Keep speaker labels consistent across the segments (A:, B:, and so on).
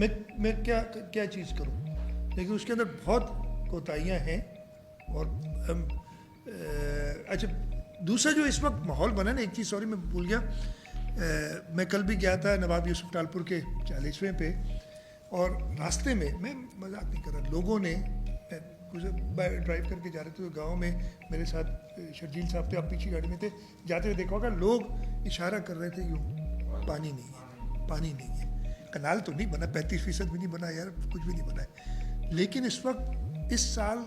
A: میں کیا چیز کروں, لیکن اس کے اندر بہت کوتاہیاں ہیں. اور اچھا دوسرا جو اس وقت ماحول بنا نا, ایک چیز سوری میں بھول گیا, میں کل بھی گیا تھا نواب یوسف ٹالپور کے 40ویں پہ, اور راستے میں مذاق نہیں کر رہا, لوگوں نے ڈرائیو کر کے جا رہے تھے تو گاؤں میں میرے ساتھ شرجیل صاحب تھے, آپ پیچھے گاڑی میں تھے, جاتے ہوئے دیکھا ہوگا لوگ اشارہ کر رہے تھے یوں, پانی نہیں ہے, پانی نہیں ہے. کنال تو نہیں بنا, 35% بھی نہیں بنا یار, کچھ بھی نہیں بنا ہے. لیکن اس وقت اس سال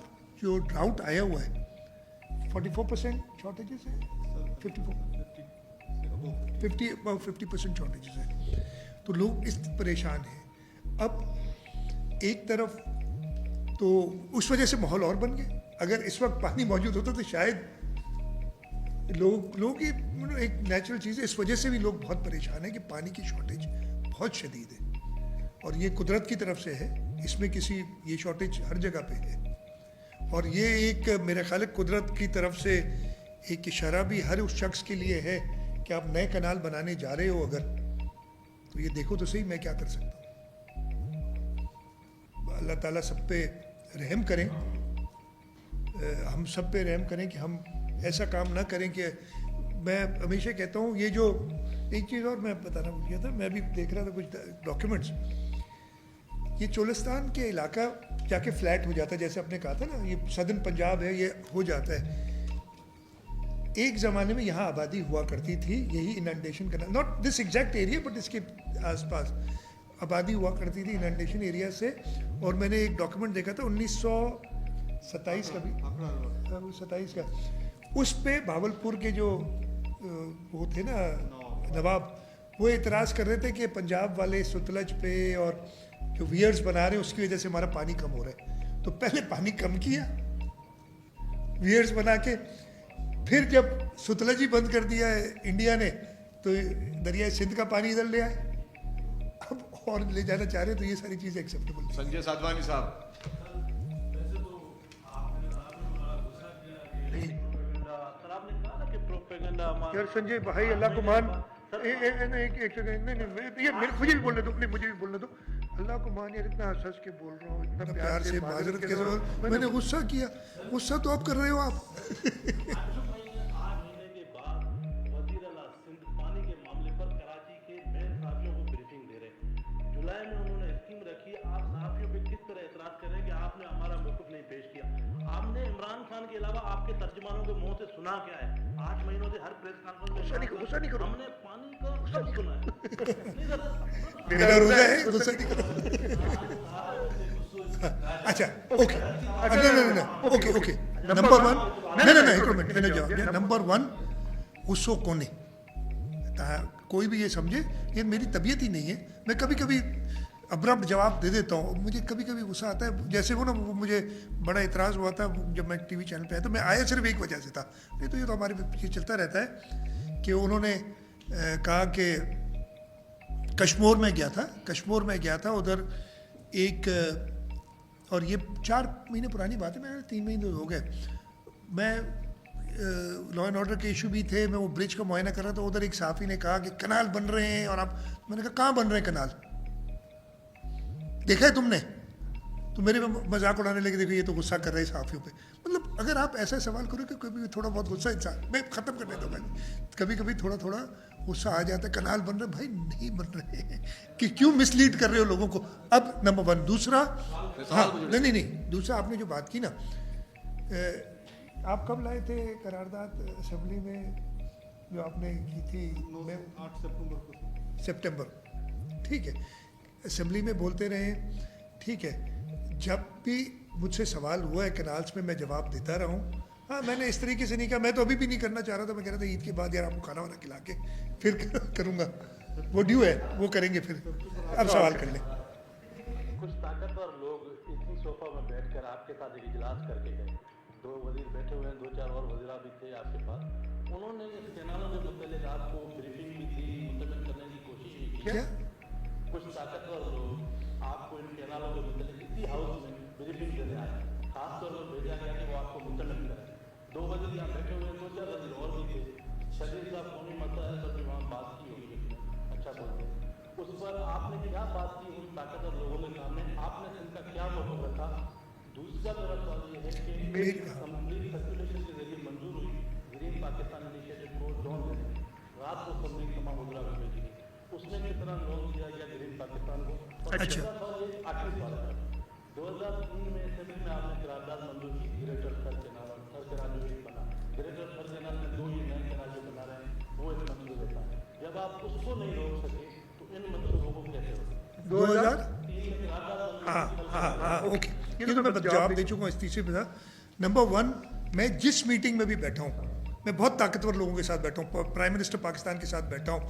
A: جو ڈراؤٹ آیا ہوا ہے 44% شارٹیجز ہے, 50% شارٹیجز ہے, تو لوگ اس پریشان ہیں. اب ایک طرف تو اس وجہ سے ماحول اور بن گیا, اگر اس وقت پانی موجود ہوتا تو شاید لوگ یہ ایک نیچرل چیز ہے, اس وجہ سے بھی لوگ بہت پریشان ہیں کہ پانی کی شارٹیج بہت شدید ہے, اور یہ قدرت کی طرف سے ہے, اس میں کسی یہ شارٹیج ہر جگہ پہ ہے, اور یہ ایک میرا خیال ہے قدرت کی طرف سے ایک اشارہ بھی ہر اس شخص کے لیے ہے کہ آپ نئے کنال بنانے جا رہے ہو اگر, تو یہ دیکھو تو صحیح میں کیا کر سکتا ہوں. اللہ تعالیٰ سب پہ رحم کریں, ہم سب پہ رحم کریں کہ ہم ایسا کام نہ کریں کہ, میں ہمیشہ کہتا ہوں یہ جو ایک چیز اور میں بتانا بھول گیا تھا, میں بھی دیکھ رہا تھا کچھ ڈاکیومنٹس, یہ چولستان کے علاقہ جا کے فلیٹ ہو جاتا ہے, جیسے آپ نے کہا تھا نا یہ سدرن پنجاب ہے, یہ ہو جاتا ہے. ایک زمانے میں یہاں آبادی ہوا کرتی تھی, یہی اننڈیشن کا, not this exact area but اس کے آس پاس آبادی ہوا کرتی تھی اننڈیشن ایریا سے. اور میں نے ایک ڈاکیومنٹ دیکھا تھا 1927 کا بھی, 27 کا, اس پہ بھاولپور کے جو وہ تھے نا نواب, وہ اعتراض کر رہے تھے کہ پنجاب والے ستلج پہ اور جو ویئرز بنا رہے ہیں اس کی وجہ سے ہمارا پانی کم ہو رہا ہے. تو پہلے پانی کم کیا ویئرز بنا کے, پھر جب ستلج ہی بند کر دیا ہے انڈیا نے تو دریائے سندھ کا پانی ادھر لے آئے, اب اور لے جانا چاہ رہے ہیں, تو یہ ساری چیزیں ایکسیپٹیبل.
B: سنجے سادھوانی صاحب,
A: یار سنجے بھائی اللہ کو مان, مجھے بھی بولنے دو, مجھے بھی بولنے دو, اللہ کو مان یار, اتنا ہنس کے بول رہا ہوں, اتنا پیار سے معذرت کے ساتھ, میں نے غصہ کیا, غصہ تو آپ کر رہے ہو آپ.
C: جولائی میں انہوں نے اسکیم رکھی, آپ صحافیوں پہ کس طرح اعتراض کر رہے ہیں کہ آپ نے ہمارا موقف نہیں پیش کیا. آپ نے عمران خان کے علاوہ آپ کے ترجمانوں کے منہ سے سنا کیا ہے؟ 8 مہینوں سے ہر پریس کانفرنس میں ہم نے پانی کا شبد سنا ہے.
A: میرا روزہ ہے, غصہ نہیں کرو. اچھا اوکے, اوکے, نمبر 1, نہیں, میں نے جواب دیا. نمبر 1, غصہ کونے کوئی بھی یہ سمجھے یہ میری طبیعت ہی نہیں ہے, میں کبھی کبھی ابرپٹ جواب دے دیتا ہوں, مجھے کبھی کبھی غصہ آتا ہے. جیسے وہ نا مجھے بڑا اعتراض ہوا تھا جب میں ٹی وی چینل پہ آیا, تو میں آیا صرف ایک وجہ سے تھا, نہیں تو یہ تو ہمارے پیچھے چلتا رہتا ہے کہ انہوں نے کہا کہ کشمور میں گیا تھا ادھر ایک, اور یہ 4 مہینے پرانی بات ہے, میں 3 مہینے ہو گئے, میں لا اینڈ آرڈر کے ایشو بھی تھے, میں وہ برج کا معائنہ کر رہا تھا, ادھر ایک صحافی نے کہا کہ کنال بن رہے ہیں, اور آپ, میں نے کہا کہاں بن رہے ہیں کنال, دیکھا ہے تم نے؟ تو میرے مذاق اڑانے لگے, دیکھو یہ تو غصہ کر رہے ہیں صحافیوں پہ. مطلب اگر آپ ایسا سوال کرو کہ کبھی تھوڑا بہت غصہ انسان, میں ختم کرنے دو, میں کبھی تھوڑا غصہ آ جاتا ہے, کنال بن رہے, بھائی نہیں بن رہے ہیں, کہ کیوں مس لیڈ کر رہے ہو لوگوں کو. اب نمبر 1. دوسرا, ہاں نہیں, دوسرا آپ نے جو بات کی نا, آپ کب لائے تھے قرارداد اسمبلی میں جو آپ نے کی تھی؟
B: 8
A: سپٹمبر, ٹھیک ہے, اسمبلی میں بولتے رہے, ٹھیک ہے. جب بھی مجھ سے سوال ہوا ہے کنالس میں, میں جواب دیتا رہا ہوں. ہاں میں نے اس طریقے سے نہیں کہا, میں تو ابھی بھی نہیں کرنا چاہ رہا تھا, میں کہہ رہا تھا عید کے بعد یار آپ کو کھانا وانا کھلا کے پھر کروں گا, وہ ڈیو ہے وہ کریں گے پھر. اب سوال کر لیں.
C: کچھ طاقتور لوگ اسی صوفہ میں بیٹھ کر آپ کے ساتھ ایک اجلاس کر کے گئے, 2 وزیر بیٹھے ہوئے ہیں, 2-4 اور وزراء بھی تھے آپ کے پاس, انہوں نے اس کینالوں کے متعلق آپ کو بریفنگ بھی دی, مطمئن کرنے کی کوشش بھی کی.
A: کیا
C: کچھ طاقتور لوگ آپ کو ان کینالوں کے متعلق اسی ہاؤس میں بریفنگ دینے آئے, خاص طور پر بھیجا گیا کہ وہ آپ کو مطمئن کریں. 2 وزیر یہاں بیٹھے ہوئے ہیں, 2-4 وزیر اور بھی تھے. شدید صاحب قومی مسئلہ ہے, سب وہاں بات کی ہوگی, اچھا بولتے ہیں, اس پر آپ نے کیا بات کی ان طاقتور لوگوں था। दूसरा मेरा सवाल ये है कि कंप्लीट सर्कुलेशन के जरिए मंजूर हुई ग्रीन पाकिस्तान इनिशिएटिव को लोन देने रात को सबने तमाम मुद्रा रुपए की उसने कितना लोन दिया गया ग्रीन पाकिस्तान को? और
A: अच्छा।
C: दूसरा सवाल ये आखिरी सवाल है 2003 में असेंबली में आपने करारदाद मंजूर की ग्रेटर थर कैनाल जो एक बना ग्रेटर थर कैनाल में 2 नए कैनाल जो बना रहे हैं वो एक मंजूर होता है। जब आप उसको नहीं रोक सके तो इन मंजूरों को कैसे रोक?
A: 2000 हाँ ओके, ये तो मैं जवाब दे चुका हूँ इस तीसरे पे था। नंबर 1, मैं जिस मीटिंग में भी बैठा हूँ, मैं बहुत ताकतवर लोगों के साथ बैठा हूँ, प्राइम मिनिस्टर पाकिस्तान के साथ बैठा हूँ,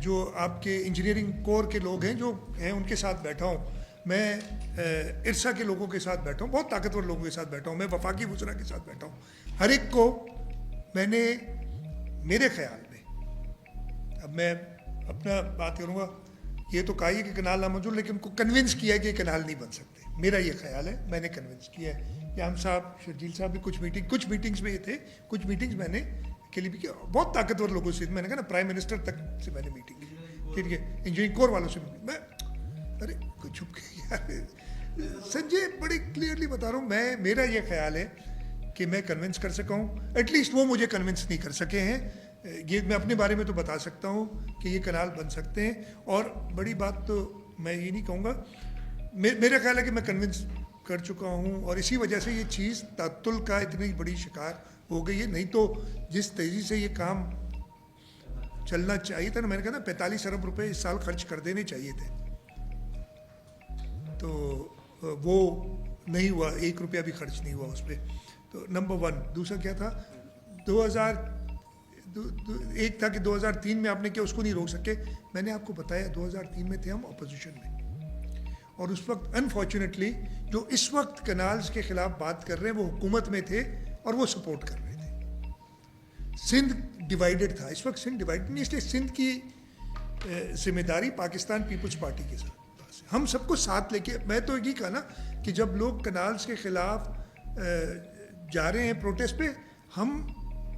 A: जो आपके इंजीनियरिंग कोर के लोग हैं जो हैं उनके साथ बैठा हूँ, मैं इरसा के लोगों के साथ बैठा हूँ, बहुत ताकतवर लोगों के साथ बैठा हूँ, मैं वफाकी वज़रा के साथ बैठा हूँ। हर एक को मैंने मेरे ख्याल में, अब मैं अपना बात करूँगा, ये तो कहा कि कनाल नामंजूर, लेकिन उनको कन्विंस किया कि ये कनाल नहीं बन सकते। मेरा ये ख्याल है, मैंने कन्विंस किया है कि हम साहब शर्जील साहब भी कुछ मीटिंग्स में ये थे, कुछ मीटिंग्स मैंने के लिए भी किया, बहुत ताकतवर लोगों से, मैंने कहा ना प्राइम मिनिस्टर तक से मैंने मीटिंग की, ठीक है, इंजीनियरिंग कोर वालों से मैं, अरे कोई छुप गया यार संजय, बड़ी क्लियरली बता रहा हूँ मैं, मेरा ये ख्याल है कि मैं कन्विंस कर सका हूँ, एटलीस्ट वो मुझे कन्विंस नहीं कर सके हैं। ये मैं अपने बारे में तो बता सकता हूँ कि ये कनाल बन सकते हैं, और बड़ी बात तो मैं ये नहीं कहूँगा, मेरा ख्याल है कि मैं कन्विंस कर चुका हूँ, और इसी वजह से ये चीज़ तातुल का इतनी बड़ी शिकार हो गई है। नहीं तो जिस तेज़ी से ये काम चलना चाहिए था ना, मैंने कहा ना 45 अरब रुपए इस साल खर्च कर देने चाहिए थे, तो वो नहीं हुआ, 1 रुपया भी खर्च नहीं हुआ उस पर। तो नंबर 1। दूसरा क्या था, 2001 था कि 2003 में आपने क्या उसको नहीं रोक सके। मैंने आपको बताया 2003 में थे हम अपोजिशन में, और उस वक्त अनफॉर्चुनेटली जो इस वक्त कनाल्स के खिलाफ बात कर रहे हैं वो हुकूमत में थे और वो सपोर्ट कर रहे थे। सिंध डिवाइडेड था, इस वक्त सिंध डिवाइडेड नहीं, इसलिए सिंध की जिम्मेदारी पाकिस्तान पीपल्स पार्टी के साथ पास है। हम सबको साथ लेके, मैं तो यही कहा ना कि जब लोग कनाल्स के खिलाफ जा रहे हैं प्रोटेस्ट पे, हम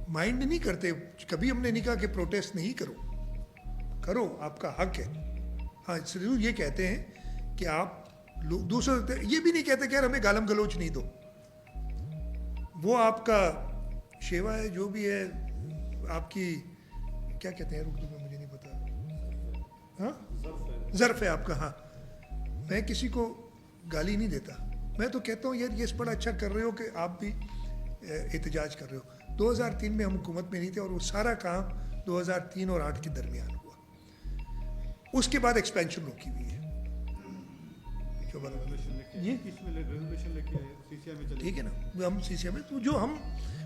A: माइंड नहीं करते, कभी हमने नहीं कहा कि प्रोटेस्ट नहीं करो, करो, आपका हक है। हाँ जरूर ये कहते हैं कि आप लोग दूसरे, ये भी नहीं कहते कि यार हमें गालम गलोच नहीं दो, वो आपका शेवा है, जो भी है आपकी, क्या कहते हैं उर्दू में मुझे नहीं पता, हाँ ज़र्फ़ है आपका। हाँ मैं किसी को गाली नहीं देता, मैं तो कहता हूँ यार ये बड़ा अच्छा कर रहे हो कि आप भी एहतजाज कर रहे हो। 2003 में हम हुकूमत में नहीं थे, और वो सारा काम 2003 और 8 के दरमियान हुआ, उसके बाद एक्सपेंशन रोकी हुई है। ठीक है ना, हम सीसीए में, तो जो हम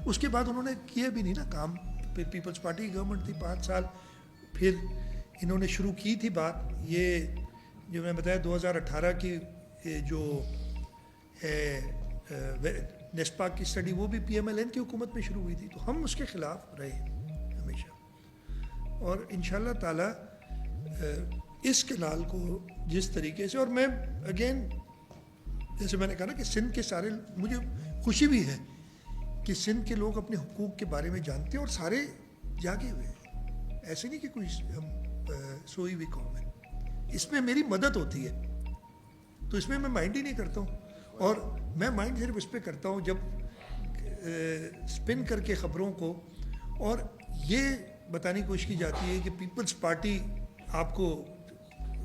A: उसके बाद उन्होंने किए भी नहीं ना काम, फिर पीपल्स पार्टी की गवर्नमेंट थी 5 साल, फिर इन्होंने शुरू की थी बात, ये जो मैंने बताया 2018 की जो है नेस्पाक की स्टडी, वो भी PMLN की हुकूमत में शुरू हुई थी, तो हम उसके ख़िलाफ़ रहे हमेशा, और इंशाल्लाह ताला इस कनाल को जिस तरीके से, और मैं अगेन जैसे मैंने कहा ना कि सिंध के सारे, मुझे खुशी भी है कि सिंध के लोग अपने हुकूक के बारे में जानते हैं और सारे जागे हुए हैं, ऐसे नहीं कि कोई हम सोई हुई कौम है, इसमें मेरी मदद होती है, तो इसमें मैं माइंड ही नहीं करता हूँ। और मैं माइंड सिर्फ इस पर करता हूँ जब स्पिन करके ख़बरों को, और ये बताने की कोशिश की जाती है कि पीपल्स पार्टी आपको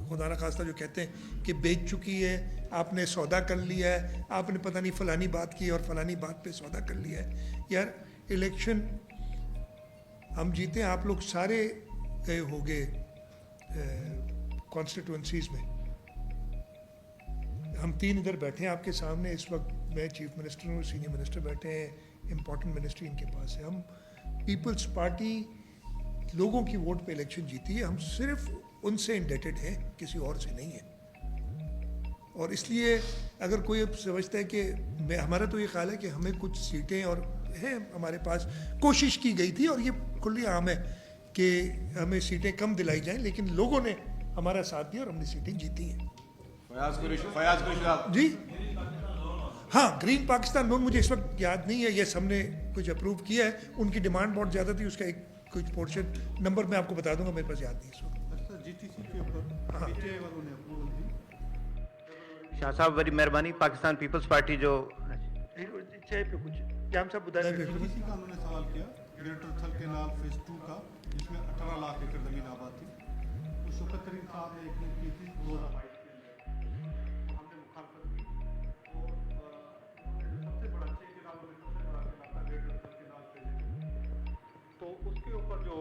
A: खुदा न खास्ता जो कहते हैं कि बेच चुकी है, आपने सौदा कर लिया है, आपने पता नहीं फ़लानी बात की और फ़लानी बात पे सौदा कर लिया है। यार इलेक्शन हम जीते, आप लोग सारे गए हो गए कॉन्स्टिट्यूंसीज़ में, हम 3 इधर बैठे हैं आपके सामने इस वक्त, मैं चीफ मिनिस्टर हूँ, सीनियर मिनिस्टर बैठे हैं, इम्पॉर्टेंट मिनिस्ट्री इनके पास है। हम पीपल्स पार्टी लोगों की वोट पे इलेक्शन जीती है, हम सिर्फ उनसे इंडेटेड हैं, किसी और से नहीं है। और इसलिए अगर कोई अब समझता है कि हमारा तो ये ख्याल है कि हमें कुछ सीटें और हैं हमारे पास, कोशिश की गई थी और ये खुली आम है कि हमें सीटें कम दिलाई जाएं, लेकिन लोगों ने हमारा साथ दिया और हमने सीटें जीती हैं।
B: फयाज कुरैशी साहब
A: जी हाँ, ग्रीन पाकिस्तान लोन मुझे इस वक्त याद नहीं है, यस हमने कुछ अप्रूव किया है, उनकी डिमांड बहुत ज़्यादा थी, उसका एक कुछ पोर्शन नंबर मैं आपको बता दूंगा, मेरे पास याद नहीं इस वक्त।
B: GTC के ऊपर PTI वालों ने अप्रूवल दी।
D: शाह साहब वरी महिरबानी पाकिस्तान पीपल्स पार्टी जो
C: चए पियो कुछ जाम साहब ॿुधाए पियो
E: इसी का उन्होंने सवाल किया ग्रेटर थल केनाल फेज 2 का जिसमें 18 लाख एकड़ जमीन आबाद थी तो शौकत तरीन साहब ने एक मीट की थी 2022 के अंदर हमने मुखालफत की और सबसे बड़ा 6 केनालों में सबसे बड़ा केनाल था ग्रेटर थल केनाल फेज 2 तो उसके ऊपर जो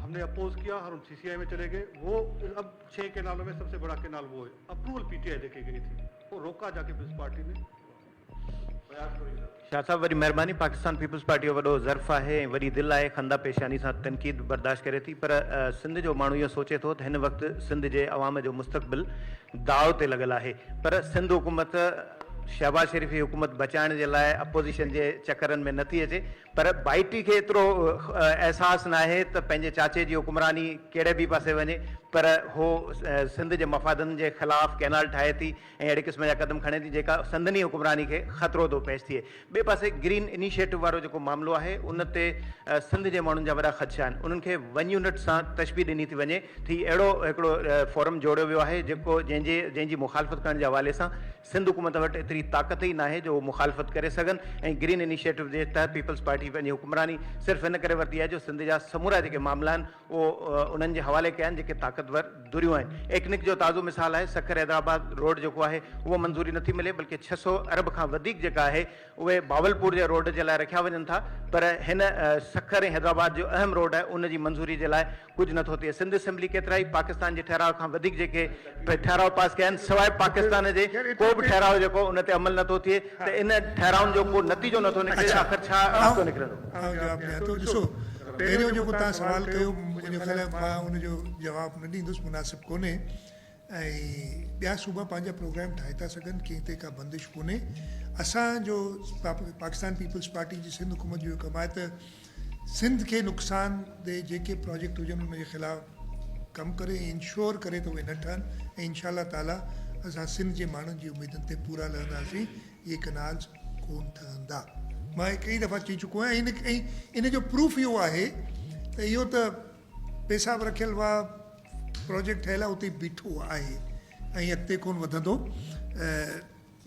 E: हमने अपोज किया और हम सीसीआई में चले गए वो अब 6 केनालों में सबसे बड़ा केनाल वो है अप्रूवल पीटीआई देके गई थी वो रोका जाके पीपल्स पार्टी ने
D: शाह साहब वरी महिरबानी पाकिस्तान पीपल्स पार्टी जो वॾो ज़र्फ़ आहे ऐं वॾी दिलि आहे खंदा पेशानी सां तनक़ीद बर्दाश्त करे थी पर सिंध जो माण्हू इहो सोचे थो त हिन वक़्तु सिंध जे अवाम जो मुस्तक़बिल दाव ते लॻल आहे पर सिंध हुकूमत शहबाज शरीफ़ जी हुकूमत बचाइण जे लाइ अपोज़िशन जे चकरनि में नथी अचे पर बाइटी खे एतिरो अहसासु न आहे त पंहिंजे चाचे जी हुकुमरानी कहिड़े बि पासे वञे पर हो सिंध जे मफ़ादनि जे ख़िलाफ़ु कैनाल ठाहे थी ऐं अहिड़े क़िस्म जा क़दम खणे थी जेका संदनी हुकुमरानी खे ख़तरो थो पेश थिए ॿिए पासे ग्रीन इनिशिएटिव वारो जेको मामिलो आहे उन ते सिंध जे माण्हुनि जा वॾा ख़दशा आहिनि उन्हनि खे वन यूनिट सां तशबीह ॾिनी थी वञे थी अहिड़ो हिकिड़ो फोरम जोड़ियो वियो आहे जेको जंहिंजी मुखालफ़त करण जे हवाले सां सिंध हुकूमत वटि एतिरी ताक़त ई न आहे जो मुखालफ़त करे सघनि ऐं ग्रीन इनिशिएटिव जे तहत पीपल्स पार्टी पंहिंजी हुकुमरानी सिर्फ़ु इन करे वरिती आहे जो सिंध जा समूरा जेके मामला आहिनि उहो उन्हनि जे हवाले कया आहिनि जेके ताक़तवर दुरियूं आहिनि एकनिक जो ताज़ो मिसाल आहे सखर हैदराबाद रोड जेको आहे उहो मंज़ूरी नथी मिले बल्कि 600 अरब खां वधीक जेका आहे उहे बावलपुर जे रोड जे लाइ रखिया वञनि था पर हिन सखर ऐं हैदराबाद जो अहम रोड आहे उन जी मंज़ूरी जे लाइ कुझु नथो थिए सिंध असेंबली केतिरा ई पाकिस्तान जे ठहराव खां वधीक जेके ठहराव पास कया आहिनि सवाइ पाकिस्तान जे को बि ठहराव जेको उन ते अमल नथो थिए त इन ठहराउनि जो को नतीजो नथो निकिरे आख़िर छा नथो निकिरंदो
A: जवाबु ॾियां थो ॾिसो पहिरियों जेको तव्हां सुवाल कयो मुंहिंजो ख़्यालु आहे मां उनजो जवाबु न ॾींदुसि मुनासिबु कोन्हे ऐं ॿिया सूबा पंहिंजा प्रोग्राम ठाहे था सघनि कंहिं ते का बंदिश कोन्हे असांजो पाकिस्तान पीपल्स पार्टी जी सिंध हुकूमत जो कमु आहे त सिंध खे नुक़सान ॾे जेके प्रोजेक्ट हुजनि उनजे ख़िलाफ़ु कमु करे इंश्योर करे त उहे न ठहनि ऐं इंशा ताला असां सिंध जे माण्हुनि जी उमेदुनि ते पूरा लहंदासीं इहे कनाल्स कोन ठहंदा मां कई दफ़ा चई चुको आहियां ऐं इन जो प्रूफ इहो आहे त इहो त पेशाब रखियल हुआ प्रोजेक्ट ठहियल आहे उते बीठो आहे ऐं अॻिते कोन वधंदो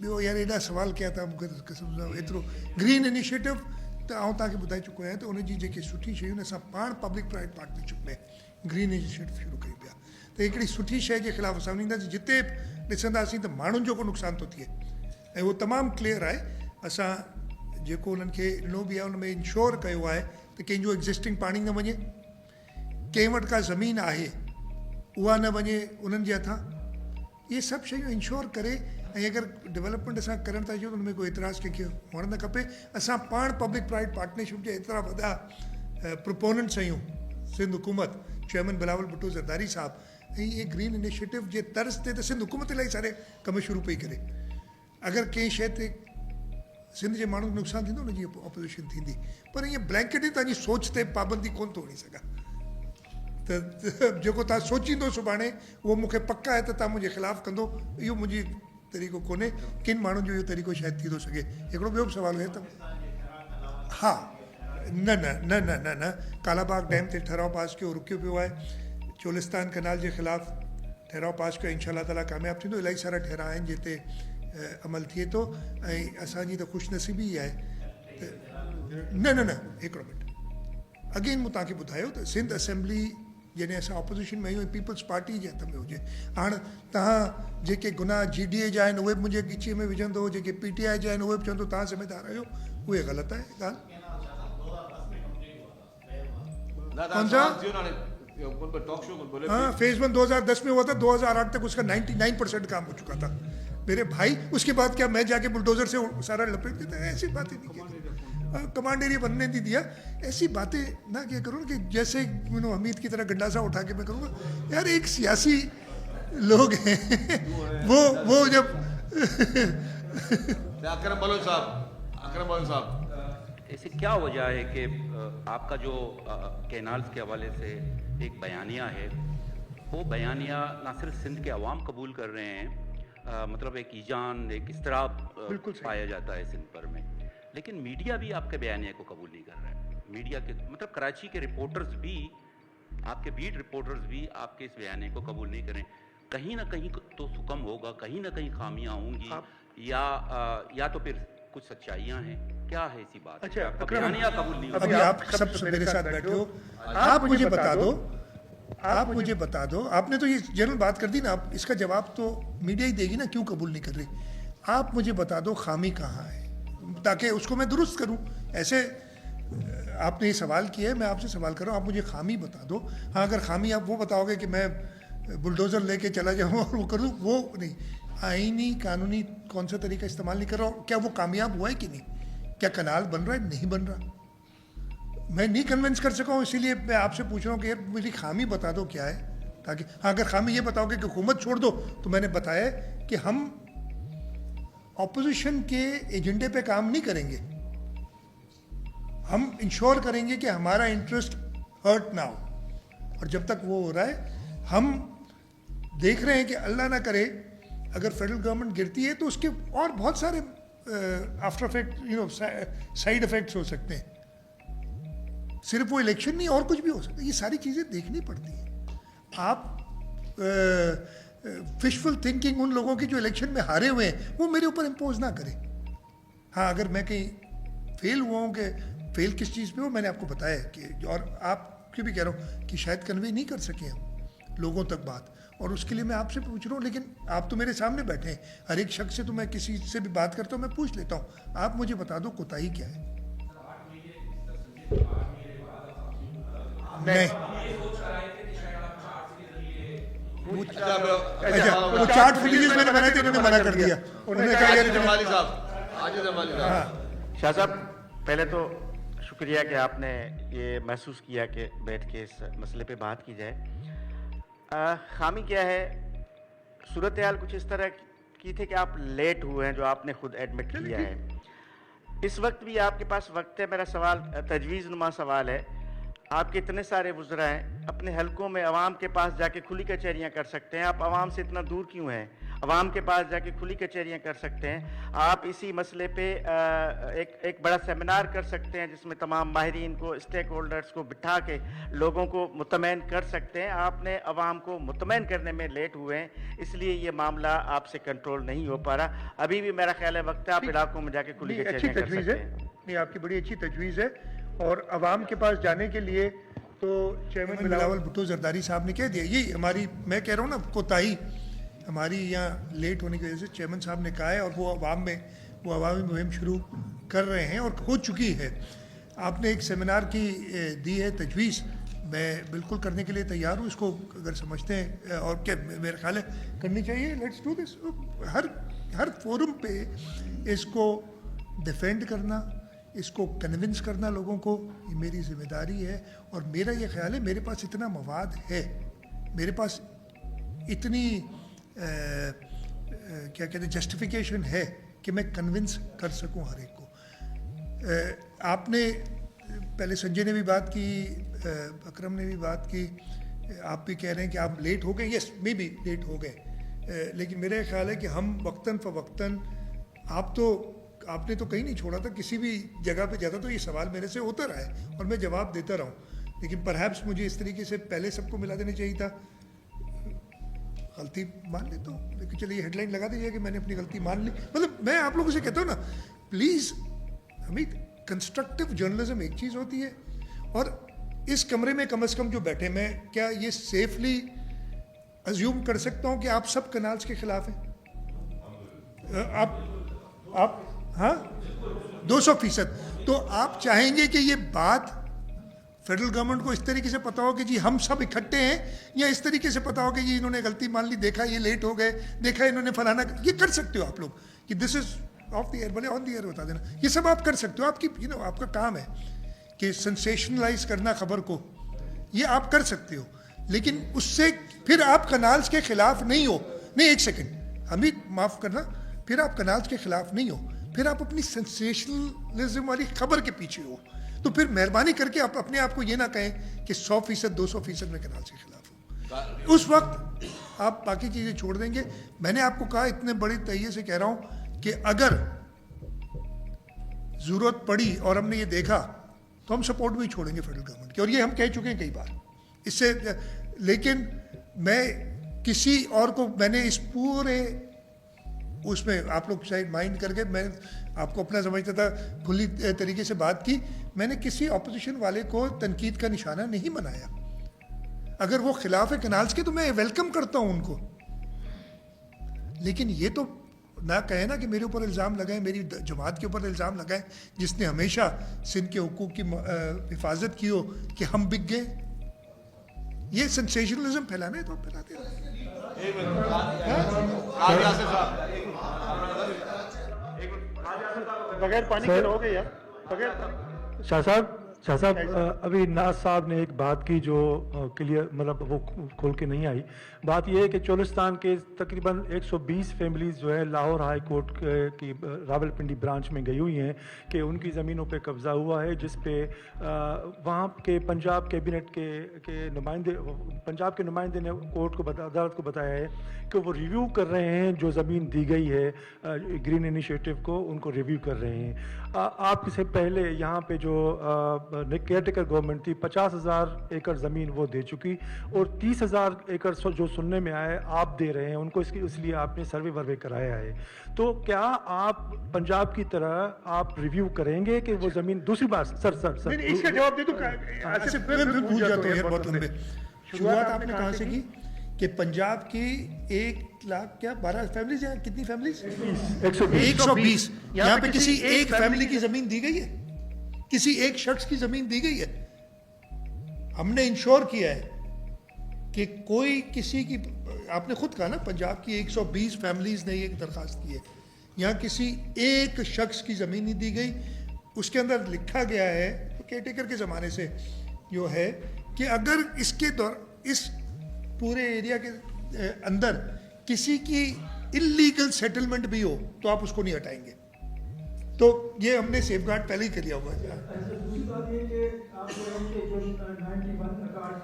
A: ॿियो यार एॾा सुवाल कया था मूंखे क़िस्म सां एतिरो ग्रीन इनिशिएटिव त आउं तव्हांखे ॿुधाए चुको आहियां त उनजी जेके सुठी शयूं आहिनि असां पाण पब्लिक प्राइवेट पार्टनरशिप में ग्रीन इनिशिएटिव शुरू कई पिया त हिकिड़ी सुठी शइ जे ख़िलाफ़ु असां ईंदासीं जिते ॾिसंदासीं त माण्हुनि जो को नुक़सानु थो थिए ऐं उहो तमामु क्लियर आहे असां जेको उन्हनि खे ॾिनो बि आहे उन में इंश्योर कयो आहे त कंहिंजो एग्ज़िस्टिंग पाणी न वञे कंहिं वटि का ज़मीन आहे उहा न वञे उन्हनि जे हथां इहे सभु शयूं इंश्योर करे ऐं अगरि डेवलपमेंट असां करणु था चाहियूं त उन में कोई एतिराज़ कंहिंखे हुअणु न खपे असां पाण पब्लिक प्राइवेट पार्टनरशिप जे एतिरा वॾा प्रोपोनेंट्स आहियूं सिंध हुकूमत चेयरमैन बिलावल भुट्टो ज़रदारी साहब ऐं इहे ग्रीन इनिशिएटिव जे तर्ज़ ते त सिंध हुकूमत इलाही सारे कम शुरू पई करे अगरि कंहिं शइ ते सिंध जे माण्हुनि खे नुक़सानु थींदो उनजी ऑपोज़िशन थींदी पर ईअं ब्लैंकेट ई तव्हांजी सोच ते पाबंदी कोन थो हणी सघां त जेको तव्हां सोचींदो सुभाणे उहो मूंखे पक आहे त तव्हां मुंहिंजे ख़िलाफ़ु कंदो इहो मुंहिंजी तरीक़ो कोन्हे किन माण्हुनि जो इहो तरीक़ो शायदि थी थो सघे हिकिड़ो ॿियो बि सुवालु हुयो त हा न न न न न न कालाबाग डैम ते ठहराव पास कयो रुकियो पियो आहे चोलिस्तान कनाल जे ख़िलाफ़ु ठहराव पास कयो इंशा ताला कामयाबु थींदो इलाही सारा ठहरा आहिनि जिते अमल थिए थो ऐं असांजी त ख़ुशनसीबी आहे त न न न हिकिड़ो मिंट अगेन मूं तव्हांखे ॿुधायो त सिंध असेंबली जॾहिं असां ऑपोज़िशन में आहियूं पीपल्स पार्टी जे हथ में हुजे हाणे तव्हां जेके गुनाह GDA जा आहिनि उहे बि मुंहिंजे ॻिचीअ में विझंदो जेके PTI जा आहिनि उहे बि चवंदो तव्हां ज़िमेदार आहियो उहे ग़लति आहे ॻाल्हि हाँ फेज 1 2010 में हुआ था 2008 तक उसका 99% काम हो चुका था मेरे भाई उसके बाद क्या मैं जाके बुलडोजर से सारा लपेट देता है ऐसी बातें नहीं की कमांड एरिया बनने नहीं दिया ऐसी बातें ना क्या करो कि जैसे हमीद की तरह गंडासा उठा के मैं करूँगा यार एक सियासी लोग हैं वो जब
B: अकरम बलोच साहब
F: ऐसे क्या वजह है कि आपका जो कैनाल्स के हवाले से एक बयानिया है वो बयानिया ना सिर्फ सिंध के अवाम कबूल कर रहे हैं मतलब एक ईजान एक इस्तराब पाया जाता है सिंध पर में लेकिन मीडिया भी आपके बयानिया को कबूल नहीं कर रहा है मीडिया के मतलब कराची के रिपोर्टर्स भी आपके बीट रिपोर्टर्स भी आपके इस बयानिया को कबूल नहीं करें कहीं ना कहीं तो सुकम होगा, कहीं ना कहीं खामियां होंगी, या तो फिर कुछ सच्चाइयां हैं, क्या है इसी बात?
G: अच्छा,
F: आपका
G: अकरम,
F: बयानिया कबूल नहीं
A: अभी
F: होगा।
A: आप सब मेरे साथ बैठे हो, आप मुझे बता दो, मुझे बता दो, आपने तो ये जनरल बात कर दी ना, आप इसका जवाब तो मीडिया ही देगी ना, क्यों कबूल नहीं कर रही? आप मुझे बता दो खामी कहाँ है, ताकि उसको मैं दुरुस्त करूँ। ऐसे आपने ये सवाल किया है, मैं आपसे सवाल कर रहा हूँ, आप मुझे खामी बता दो। हाँ, अगर खामी आप वो बताओगे कि मैं बुलडोज़र लेके चला जाऊँ और वो कर लूँ, वो नहीं। आईनी कानूनी कौन सा तरीका इस्तेमाल नहीं कर रहा हूँ, क्या वो कामयाब हुआ है कि नहीं? क्या कनाल बन रहा है? नहीं बन रहा। मैं नहीं कन्विंस कर सका हूँ, इसीलिए मैं आपसे पूछ रहा हूँ कि यार मेरी खामी बता दो क्या है, ताकि हाँ, अगर खामी ये बताओगे कि हुकूमत छोड़ दो, तो मैंने बताया कि हम ऑपोजिशन के एजेंडे पे काम नहीं करेंगे, हम इंश्योर करेंगे कि हमारा इंटरेस्ट हर्ट ना हो। और जब तक वो हो रहा है, हम देख रहे हैं कि अल्लाह ना करे अगर फेडरल गवर्नमेंट गिरती है तो उसके और बहुत सारे आफ्टर इफेक्ट, साइड इफेक्ट्स हो सकते हैं। सिर्फ वो इलेक्शन नहीं, और कुछ भी हो सकता है। ये सारी चीज़ें देखनी पड़ती हैं। आप फिशफुल थिंकिंग उन लोगों की जो इलेक्शन में हारे हुए हैं, वो मेरे ऊपर इम्पोज ना करें। हाँ, अगर मैं कहीं फेल हुआ हूँ, कि फेल किस चीज़ पे हो, मैंने आपको बताया कि, और आपके भी कह रहा हूँ कि शायद कन्वे नहीं कर सके हम लोगों तक बात, और उसके लिए मैं आपसे पूछ रहा हूँ। लेकिन आप तो मेरे सामने बैठे हैं, हर एक शख्स से तो मैं किसी से भी बात करता हूँ, मैं पूछ लेता हूँ। आप मुझे बता दो कोताही क्या है? नहीं, अच्छा, वो चार्ट फिल्म मैंने बनाए थे, इन्होंने मना कर दिया। उन्होंने कहा यार
B: जमाली साहब, आजिज जमाली साहब।
D: शाह साहब, पहले तो शुक्रिया कि आपने ये महसूस किया कि बैठ के इस मसले पे बात की जाए। खामी क्या है? सूरत हाल कुछ इस तरह की थी कि आप लेट हुए हैं, जो आपने खुद एडमिट किया है। इस वक्त भी आपके पास वक्त है। मेरा सवाल तजवीज़ नुमा सवाल है। आपके इतने सारे वुज़रा हैं, अपने हलकों में अवाम के पास जाके खुली कचहरियाँ कर सकते हैं। आप अवाम से इतना दूर क्यों हैं? अवाम के पास जाके खुली कचहरियाँ कर सकते हैं। आप इसी मसले पे एक बड़ा सेमिनार कर सकते हैं, जिसमें तमाम माहिरीन को, स्टेक होल्डर्स को बिठा के लोगों को मुतमैन कर सकते हैं। आपने अवाम को मुतमैन करने में लेट हुए हैं, इसलिए ये मामला आपसे कंट्रोल नहीं हो पा रहा। अभी भी मेरा ख्याल है वक्त है, आप इलाकों में जाके खुली कचहरियाँ कर सकते हैं।
A: नहीं, आपकी बड़ी अच्छी तजवीज़ है। और अवाम के पास जाने के लिए तो चेयरमैन बिलावल भुट्टो जरदारी साहब ने कह दिया, ये हमारी, मैं कह रहा हूँ ना, कोताही हमारी यहाँ लेट होने की वजह से चेयरमैन साहब ने कहा है, और वो अवामी मुहिम शुरू कर रहे हैं और हो चुकी है। आपने एक सेमिनार की दी है तजवीज़, मैं बिल्कुल करने के लिए तैयार हूँ। इसको अगर समझते हैं, और क्या मेरा ख्याल है करनी चाहिए, let's do this. Her forum पे इसको डिफेंड करना, इसको कन्विंस करना लोगों को, ये मेरी जिम्मेदारी है। और मेरा ये ख्याल है, मेरे पास इतना मवाद है, मेरे पास इतनी क्या कहते हैं, जस्टिफिकेशन है कि मैं कन्विंस कर सकूं हर एक को। आपने पहले संजय ने भी बात की, अकरम ने भी बात की, आप भी कह रहे हैं कि आप लेट हो गए। यस, मे बी लेट हो गए, लेकिन मेरा ख्याल है कि हम वक्तन फ़वक्तन, आपने तो कहीं नहीं छोड़ा था, किसी भी जगह पे जाता तो ये सवाल मेरे से होता रहा है और मैं जवाब देता रहा हूँ। लेकिन परहैप्स मुझे इस तरीके से पहले सबको मिला देना चाहिए था। गलती मान लेता हूँ, लेकिन चलिए हेडलाइन लगा दीजिए कि मैंने अपनी गलती मान ली। मतलब मैं आप लोगों से कहता हूँ ना, प्लीज़, हमें कंस्ट्रक्टिव जर्नलिज्म एक चीज़ होती है, और इस कमरे में कम से कम जो बैठे, मैं क्या ये सेफली अज्यूम कर सकता हूँ कि आप सब कनाल्स के खिलाफ हैं? आप हाँ, 200%। तो आप चाहेंगे कि ये बात फेडरल गवर्नमेंट को इस तरीके से पता हो कि जी हम सब इकट्ठे हैं, या इस तरीके से पता हो कि जी इन्होंने गलती मान ली, देखा ये लेट हो गए, देखा इन्होंने फलाना, ये कर सकते हो आप लोग कि this is of the air, भले ऑन द एयर बता देना, ये सब आप कर सकते हो। आपकी आपका काम है कि सेंसेशनलाइज करना खबर को, ये आप कर सकते हो। लेकिन उससे फिर आप कनाल्स के खिलाफ नहीं हो। नहीं, एक सेकेंड, हमें माफ़ करना, फिर आप कनाल्स के खिलाफ नहीं हो, फिर आप अपनी सेंसेशनलिज्म वाली खबर के पीछे हो। तो फिर मेहरबानी करके आप अपने आप को ये ना कहें कि 100%, 200% में कनाल्स के खिलाफ हूँ। उस वक्त आप बाकी चीज़ें छोड़ देंगे। मैंने आपको कहा, इतने बड़े तहिए से कह रहा हूँ कि अगर ज़रूरत पड़ी और हमने ये देखा तो हम सपोर्ट भी छोड़ेंगे फेडरल गवर्नमेंट की, और ये हम कह चुके हैं कई बार इससे। लेकिन मैं किसी और को मैंने इस पूरे उसमें आप लोग शायद माइंड करके मैं आपको अपना समझता था, खुली तरीके से बात की, मैंने किसी ऑपोजिशन वाले को तनकीद का निशाना नहीं बनाया। अगर वो खिलाफ है कनाल्स के तो मैं वेलकम करता हूं उनको, लेकिन ये तो ना कहे ना कि मेरे ऊपर इल्ज़ाम लगाए, मेरी जमात के ऊपर इल्ज़ाम लगाए जिसने हमेशा सिंध के हुकूक की हिफाजत की हो कि हम बिक गए। ये सेंसेशनलिज्म फैलाना है तो आप फैलाते रहे।
C: बगैर पानी के रहोगे यार, बगैर
G: शाह साहब अभी नाज साहब ने एक बात की जो क्लियर मतलब वो खोल के नहीं आई। बात ये है कि चोलिस्तान के तकरीबन 120 फैमिलीज़ जो है लाहौर हाई कोर्ट की रावलपिंडी ब्रांच में गई हुई हैं कि उनकी ज़मीनों पे कब्ज़ा हुआ है, जिस पे वहाँ के पंजाब कैबिनेट के नुमाइंदे, पंजाब के नुमाइंदे ने कोर्ट को अदालत को बताया है कि वो रिव्यू कर रहे हैं, जो ज़मीन दी गई है ग्रीन इनिशिएटिव को, उनको रिव्यू कर रहे हैं। आप इससे पहले यहाँ पे जो केयर टेकर गवर्नमेंट थी 50,000 एकड़ ज़मीन वो दे चुकी, और 30,000 एकड़ जो सुनने में आया आप दे रहे हैं उनको, इसलिए आपने सर्वे वर्वे कराया है। तो क्या आप पंजाब की तरह आप रिव्यू करेंगे कि वो ज़मीन दूसरी बार सर
A: इसका जवाब दे दो। भूल जाते हैं बहुत लंबे। शुरुआत आपने कहाँ से की कि पंजाब की 1 लाख क्या 12 फैमिलीज हैं, कितनी फैमिलीज 120, यहाँ पे किसी एक फैमिली की जमीन दी गई है, किसी एक शख्स की जमीन दी गई है। हमने इंश्योर किया है कि कोई किसी की, आपने खुद कहा ना पंजाब की 120 फैमिलीज ने ये दरखास्त की है, यहाँ किसी एक शख्स की जमीन नहीं दी गई। उसके अंदर लिखा गया है तो केयरटेकर के ज़माने से जो है कि अगर इसके इस पूरे एरिया के अंदर किसी की इलीगल सेटलमेंट भी हो तो आप उसको नहीं हटाएंगे। तो ये हमने सेफगार्ड पहले ही कर लिया हुआ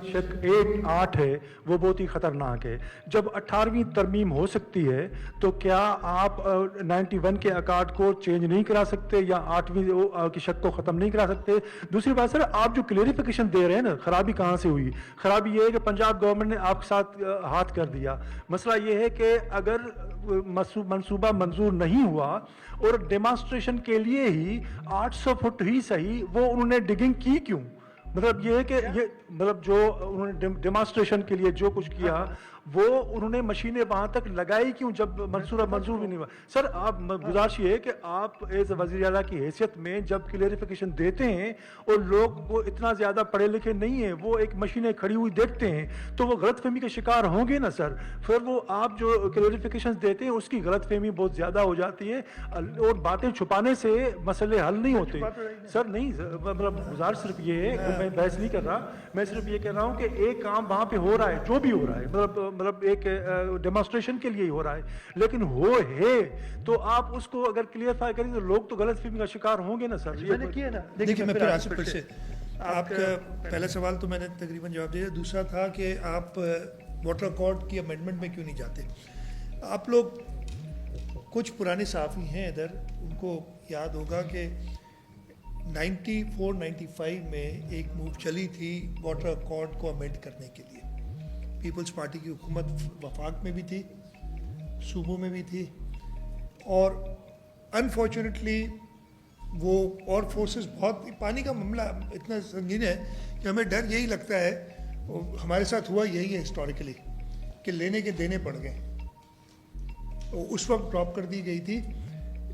G: शक 1-8 है वो बहुत ही ख़तरनाक है। जब 18वीं तरमीम हो सकती है तो क्या आप 91 के अकार्ड को चेंज नहीं करा सकते या 8वीं की शक को ख़त्म नहीं करा सकते? दूसरी बात सर, आप जो क्लेरिफिकेशन दे रहे हैं ना, खराबी कहाँ से हुई? खराबी ये है कि पंजाब गवर्नमेंट ने आपके साथ हाथ कर दिया। मसला ये है कि अगर मंसूबा मंजूर नहीं हुआ और डेमॉन्स्ट्रेशन के लिए ही 800 फुट ही सही वो उन्होंने डिगिंग की क्यों? मतलब ये है कि ये मतलब जो उन्होंने डेमॉन्स्ट्रेशन के लिए जो कुछ किया वो उन्होंने मशीनें वहाँ तक लगाई क्यों जब मंजूर भी नहीं हुआ? सर आप गुजारिश ये है कि आप एज वज़ीर आला की हैसियत में जब क्लेरिफिकेशन देते हैं और लोग वो इतना ज़्यादा पढ़े लिखे नहीं हैं, वो एक मशीनें खड़ी हुई देखते हैं तो वो गलतफहमी के शिकार होंगे ना सर। फिर वो आप जो क्लेरिफिकेशन देते हैं उसकी गलतफहमी बहुत ज़्यादा हो जाती है और बातें छुपाने से मसले हल नहीं होते सर। नहीं मतलब गुजारिश सिर्फ ये है, मैं बहस नहीं कर रहा, मैं सिर्फ ये कह रहा हूँ कि एक काम वहाँ पे हो रहा है, जो भी हो रहा है मतलब एक डेमोन्स्ट्रेशन के लिए ही हो रहा है, लेकिन है तो आप उसको अगर क्लियरफाई करें तो लोग तो गलतफहमी का शिकार होंगे ना सर।
C: मैंने किया ना।
A: देखिए मैं फिर आसिफ से आपका पहला सवाल तो मैंने तकरीबन जवाब दिया। दूसरा था कि आप वाटर अकॉर्ड की अमेंडमेंट में क्यों नहीं जाते? आप लोग कुछ पुराने सहाफ़ी हैं इधर, उनको याद होगा कि 94-95 में एक मूव चली थी वाटर अकॉर्ड को अमेंड करने के लिए। पीपल्स पार्टी की हुकूमत वफाक में भी थी, सूबों में भी थी, और अनफॉर्चुनेटली वो और फोर्सेस बहुत, पानी का मामला इतना संगीन है कि हमें डर यही लगता है, हमारे साथ हुआ यही है हिस्टोरिकली कि लेने के देने पड़ गए, तो उस वक्त ड्रॉप कर दी गई थी।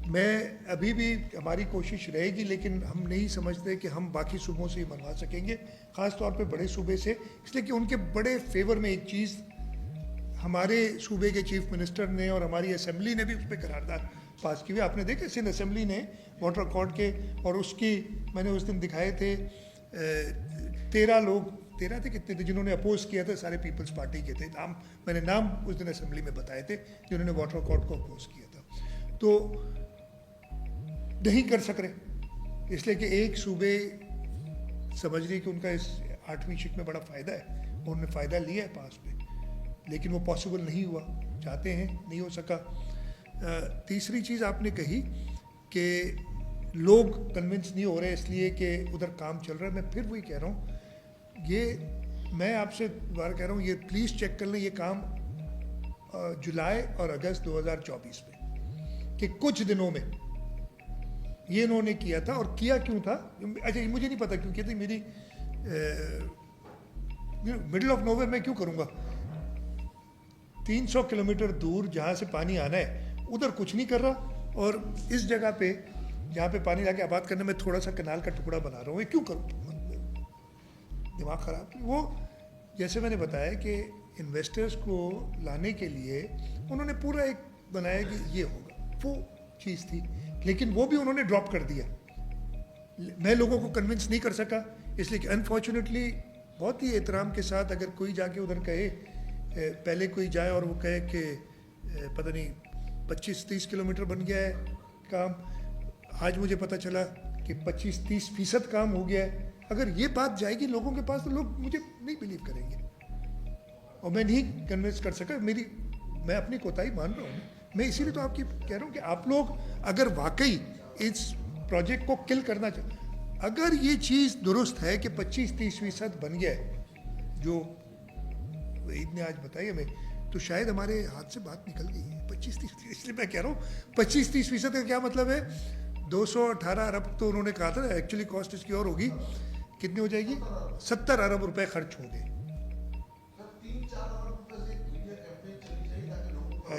A: मैं अभी भी हमारी कोशिश रहेगी, लेकिन हम नहीं समझते कि हम बाकी सूबों से ही मनवा सकेंगे, ख़ास तौर पे बड़े सूबे से, इसलिए कि उनके बड़े फेवर में एक चीज़ हमारे सूबे के चीफ मिनिस्टर ने और हमारी असेंबली ने भी उस पर करारदाद पास की हुई। आपने देखा सिंध असेंबली ने वाटर अकॉर्ड के, और उसकी मैंने उस दिन दिखाए थे 13 थे कितने थे जिन्होंने अपोज किया था, सारे पीपल्स पार्टी के थे। मैंने नाम उस दिन असेंबली में बताए थे जिन्होंने वाटर अकॉर्ड को अपोज किया था। तो नहीं कर सक रहे इसलिए कि एक सूबे समझ रही कि उनका इस 8वीं शिक में बड़ा फ़ायदा है, उन्होंने फ़ायदा लिया है पास में, लेकिन वो पॉसिबल नहीं हुआ, चाहते हैं नहीं हो सका। तीसरी चीज़ आपने कही कि लोग कन्विंस नहीं हो रहे इसलिए कि उधर काम चल रहा है। मैं फिर वही कह रहा हूँ, ये मैं आपसे दोबारा कह रहा हूँ, ये प्लीज़ चेक कर लें, ये काम जुलाई और अगस्त 2024 में कि कुछ दिनों में ये इन्होंने किया था। और किया क्यों था, अच्छा ये मुझे नहीं पता क्यों किया था, मेरी मिडिल ऑफ नोवेयर में क्यों करूँगा। 300 किलोमीटर दूर जहाँ से पानी आना है उधर कुछ नहीं कर रहा, और इस जगह पे जहाँ पे पानी लाके आबाद करने में थोड़ा सा कनाल का टुकड़ा बना रहा हूँ, ये क्यों करूँ, दिमाग ख़राब। वो जैसे मैंने बताया कि इन्वेस्टर्स को लाने के लिए उन्होंने पूरा एक बनाया कि ये होगा, वो चीज़ थी, लेकिन वो भी उन्होंने ड्रॉप कर दिया। मैं लोगों को कन्विंस नहीं कर सका, इसलिए कि अनफॉर्चुनेटली बहुत ही एहतराम के साथ अगर कोई जाके उधर कहे, पहले कोई जाए और वो कहे कि पता नहीं 25-30 किलोमीटर बन गया है काम, आज मुझे पता चला कि 25-30% काम हो गया है। अगर ये बात जाएगी लोगों के पास तो लोग मुझे नहीं बिलीव करेंगे, और मैं नहीं कन्विंस कर सका। मैं अपनी कोताही मान रहा हूँ, मैं इसीलिए तो आपकी कह रहा हूँ कि आप लोग अगर वाकई इस प्रोजेक्ट को किल करना चाहते, अगर ये चीज़ दुरुस्त है कि 25-30% बन गया है, जो ईद ने आज बताई हमें, तो शायद हमारे हाथ से बात निकल गई है 25-30। इसलिए मैं कह रहा हूँ 25-30% का क्या मतलब है, 218 अरब तो उन्होंने कहा था, एक्चुअली कॉस्ट इसकी और होगी, कितनी हो जाएगी, 70 अरब रुपए खर्च होंगे।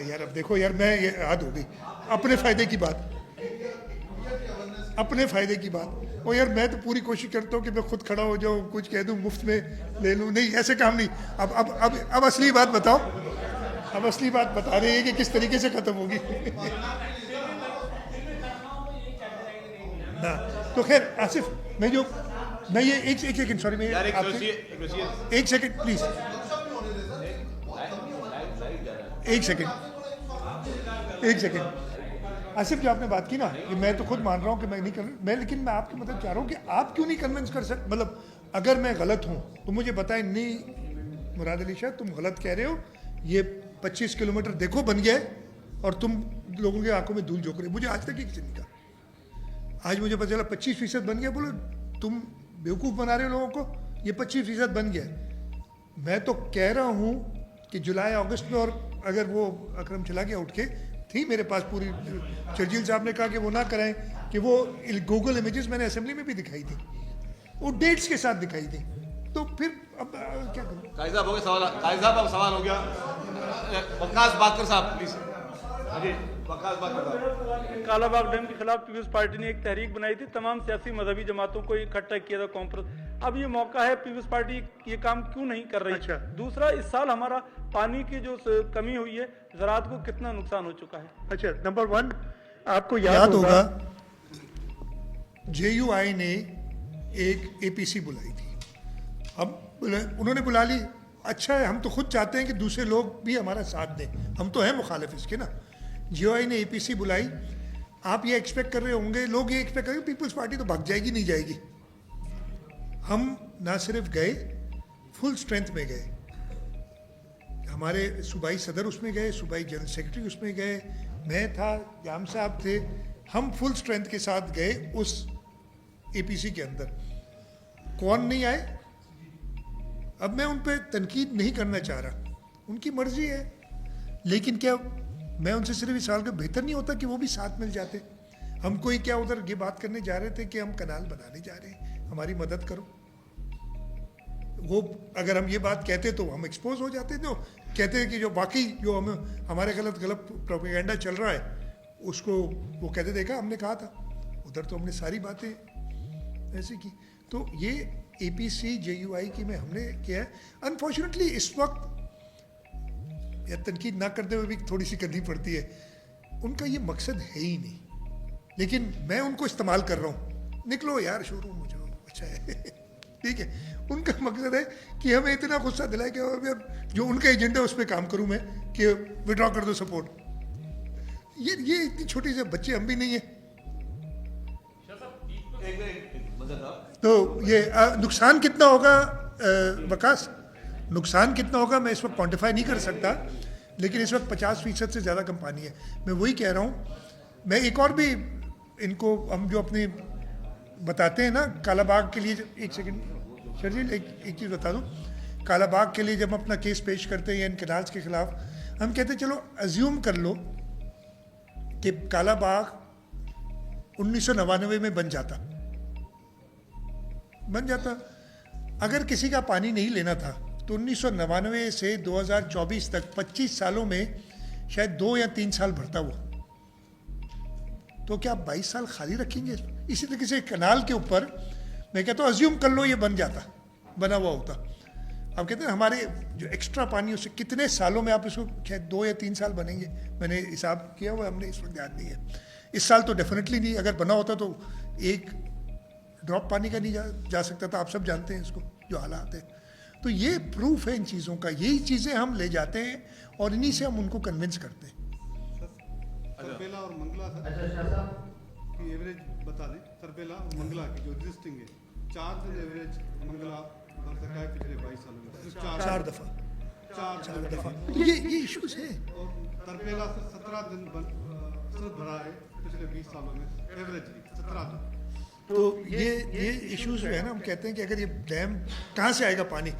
A: यार अब देखो यार, मैं ये याद हो गई अपने फ़ायदे की बात, अपने फ़ायदे की बात। और यार मैं तो पूरी कोशिश करता हूँ कि मैं खुद खड़ा हो जाऊँ, कुछ कह दूँ, मुफ्त में ले लूँ, नहीं ऐसे काम नहीं। अब असली बात बताओ, अब असली बात बता रही है कि किस तरीके से ख़त्म होगी। ना तो खैर आसिफ, मैं ये एक सेकंड, सॉरी, मैं एक सेकंड प्लीज, एक सेकंड आसिफ, जो आपने बात की ना, कि मैं तो खुद मान रहा हूँ कि मैं नहीं कर, लेकिन मैं आपकी मदद चाह रहा हूँ कि आप क्यों नहीं कन्विंस कर सकते, मतलब अगर मैं गलत हूँ तो मुझे बताएं। नहीं मुराद अली शाह, तुम गलत कह रहे हो, ये 25 किलोमीटर देखो बन गया है, और तुम लोगों की आंखों में धूल झोंक रहे हो। मुझे आज तक ही किसी ने कहा, आज मुझे पता चला 25% बन गया, बोलो तुम बेवकूफ़ बना रहे हो लोगों को, ये 25% बन गया। मैं तो कह रहा हूँ कि जुलाई अगस्त में, और अगर वो अकरम चला गया उठ के, थी मेरे पास पूरी, शर्जील साहब ने कहा कि वो ना कराएं, कि वो गूगल इमेजेस मैंने असेंबली में भी दिखाई थी, वो डेट्स के साथ दिखाई थी। तो फिर अब क्या करूं?
B: काजी साहब हो गया सवाल, काजी साहब अब सवाल हो गया, वकास बाकर साहब प्लीज। जी वकास बाकर साहब।
H: कालाबाग डैम के खिलाफ पीपल्स पार्टी ने एक तहरीक बनाई थी, तमाम सियासी मजहबी जमातों को इकट्ठा किया था कॉन्फ्रेंस। अब ये मौका है, पीपल्स पार्टी ये काम क्यों नहीं कर रही?
A: अच्छा। दूसरा,
H: इस साल हमारा पानी की जो कमी हुई है, ज़राअत को कितना नुकसान हो चुका है?
A: अच्छा, नंबर 1 आपको याद होगा JUI ने एक APC बुलाई थी, अब उन्होंने बुला ली, अच्छा है, हम तो खुद चाहते हैं कि दूसरे लोग भी हमारा साथ दें, हम तो हैं मुखालिफ इसके ना। JUI ने APC बुलाई, आप ये एक्सपेक्ट कर रहे होंगे, लोग ये एक्सपेक्ट करेंगे पीपल्स पार्टी तो भाग जाएगी, नहीं जाएगी। हम ना सिर्फ गए, फुल स्ट्रेंथ में गए, हमारे सूबाई सदर उसमें गए, सूबाई जनरल सेक्रेटरी उसमें गए, मैं था, जाम साहब थे, हम फुल स्ट्रेंथ के साथ गए उस APC के अंदर। कौन नहीं आए? अब मैं उन पर तनकीद नहीं करना चाह रहा, उनकी मर्जी है, लेकिन क्या मैं उनसे सिर्फ इस साल का बेहतर नहीं होता कि वो भी साथ मिल जाते? हम कोई क्या उधर ये बात करने जा रहे थे कि हम कनाल बनाने जा रहे हैं, हमारी मदद करो, वो अगर हम ये बात कहते तो हम एक्सपोज हो जाते, तो कहते हैं कि जो बाकी जो हमारे गलत प्रोपेगेंडा चल रहा है उसको वो कहते, देखा हमने कहा था, उधर तो हमने सारी बातें ऐसी की। तो ये APC JUI की में हमने किया है। अनफॉर्चुनेटली इस वक्त या तनकीद ना करते हुए भी थोड़ी सी करनी पड़ती है, उनका ये मकसद है ही नहीं, लेकिन मैं उनको इस्तेमाल कर रहा हूँ, निकलो यार शोरूम हो जाओ, अच्छा है ठीक है। उनका मकसद है कि हमें इतना गुस्सा दिलाए कि यार जो उनका एजेंडा है उस पर काम करूँ मैं, कि विड्रॉ कर दो सपोर्ट। ये इतनी छोटी से बच्चे हम भी नहीं है। तो ये नुकसान कितना होगा वकास, नुकसान कितना होगा मैं इस वक्त क्वान्टिफाई नहीं कर सकता, लेकिन इस वक्त 50% से ज़्यादा कंपनी है। मैं वही कह रहा हूँ, मैं एक और भी इनको हम जो अपनी बताते हैं ना, कालाबाग के लिए, एक सेकंड शर्जील, एक चीज़ बता दूँ, कालाबाग के लिए जब हम अपना केस पेश करते हैं या इन कैनाल्स के ख़िलाफ़, ہم کہتے ہیں چلو ازیوم کر لو کہ کالا باغ 1999 میں بن جاتا. اگر کسی کا پانی نہیں لینا تھا تو 1999 سے 2024 تک 25 سالوں میں شاید 2 یا 3 سال بھرتا ہوا. تو کیا آپ 22 سال خالی رکھیں گے؟ اسی طریقے سے کنال کے اوپر میں کہتا ہوں ازیوم کر لو یہ بنا ہوا ہوتا. آپ کہتے ہیں ہمارے جو ایکسٹرا پانی اس سے کتنے سالوں میں آپ اس کو شاید 2 یا 3 سال بنیں گے. میں نے حساب کیا ہوا ہم نے اس وقت یاد نہیں ہے. اس سال تو ڈیفینیٹلی نہیں. اگر بنا ہوتا تو ایک ڈراپ پانی کا نہیں جا سکتا تھا. آپ سب جانتے ہیں اس کو جو حالات ہیں. تو یہ پروف ہے ان چیزوں کا. یہی چیزیں ہم لے جاتے ہیں اور انہی سے ہم ان کو کنونس کرتے ہیں.
E: تربیلا اور منگلا کی ایوریج بتا دیں. تربیلا اور منگلا کی جو ایگزسٹنگ ہے 4 دن ایوریج منگلا بن سکا ہے پچھلے 22 سالوں میں.
A: 4 دفعہ. یہ ایشوز ہیں.
E: اور تربیلا سے 17 دن صرف بھرا ہے پچھلے 20 سالوں میں ایوریجلی 17 دن.
A: تو یہ ایشوز جو ہے نا ہم کہتے ہیں کہ اگر یہ ڈیم کہاں سے آئے گا پانی.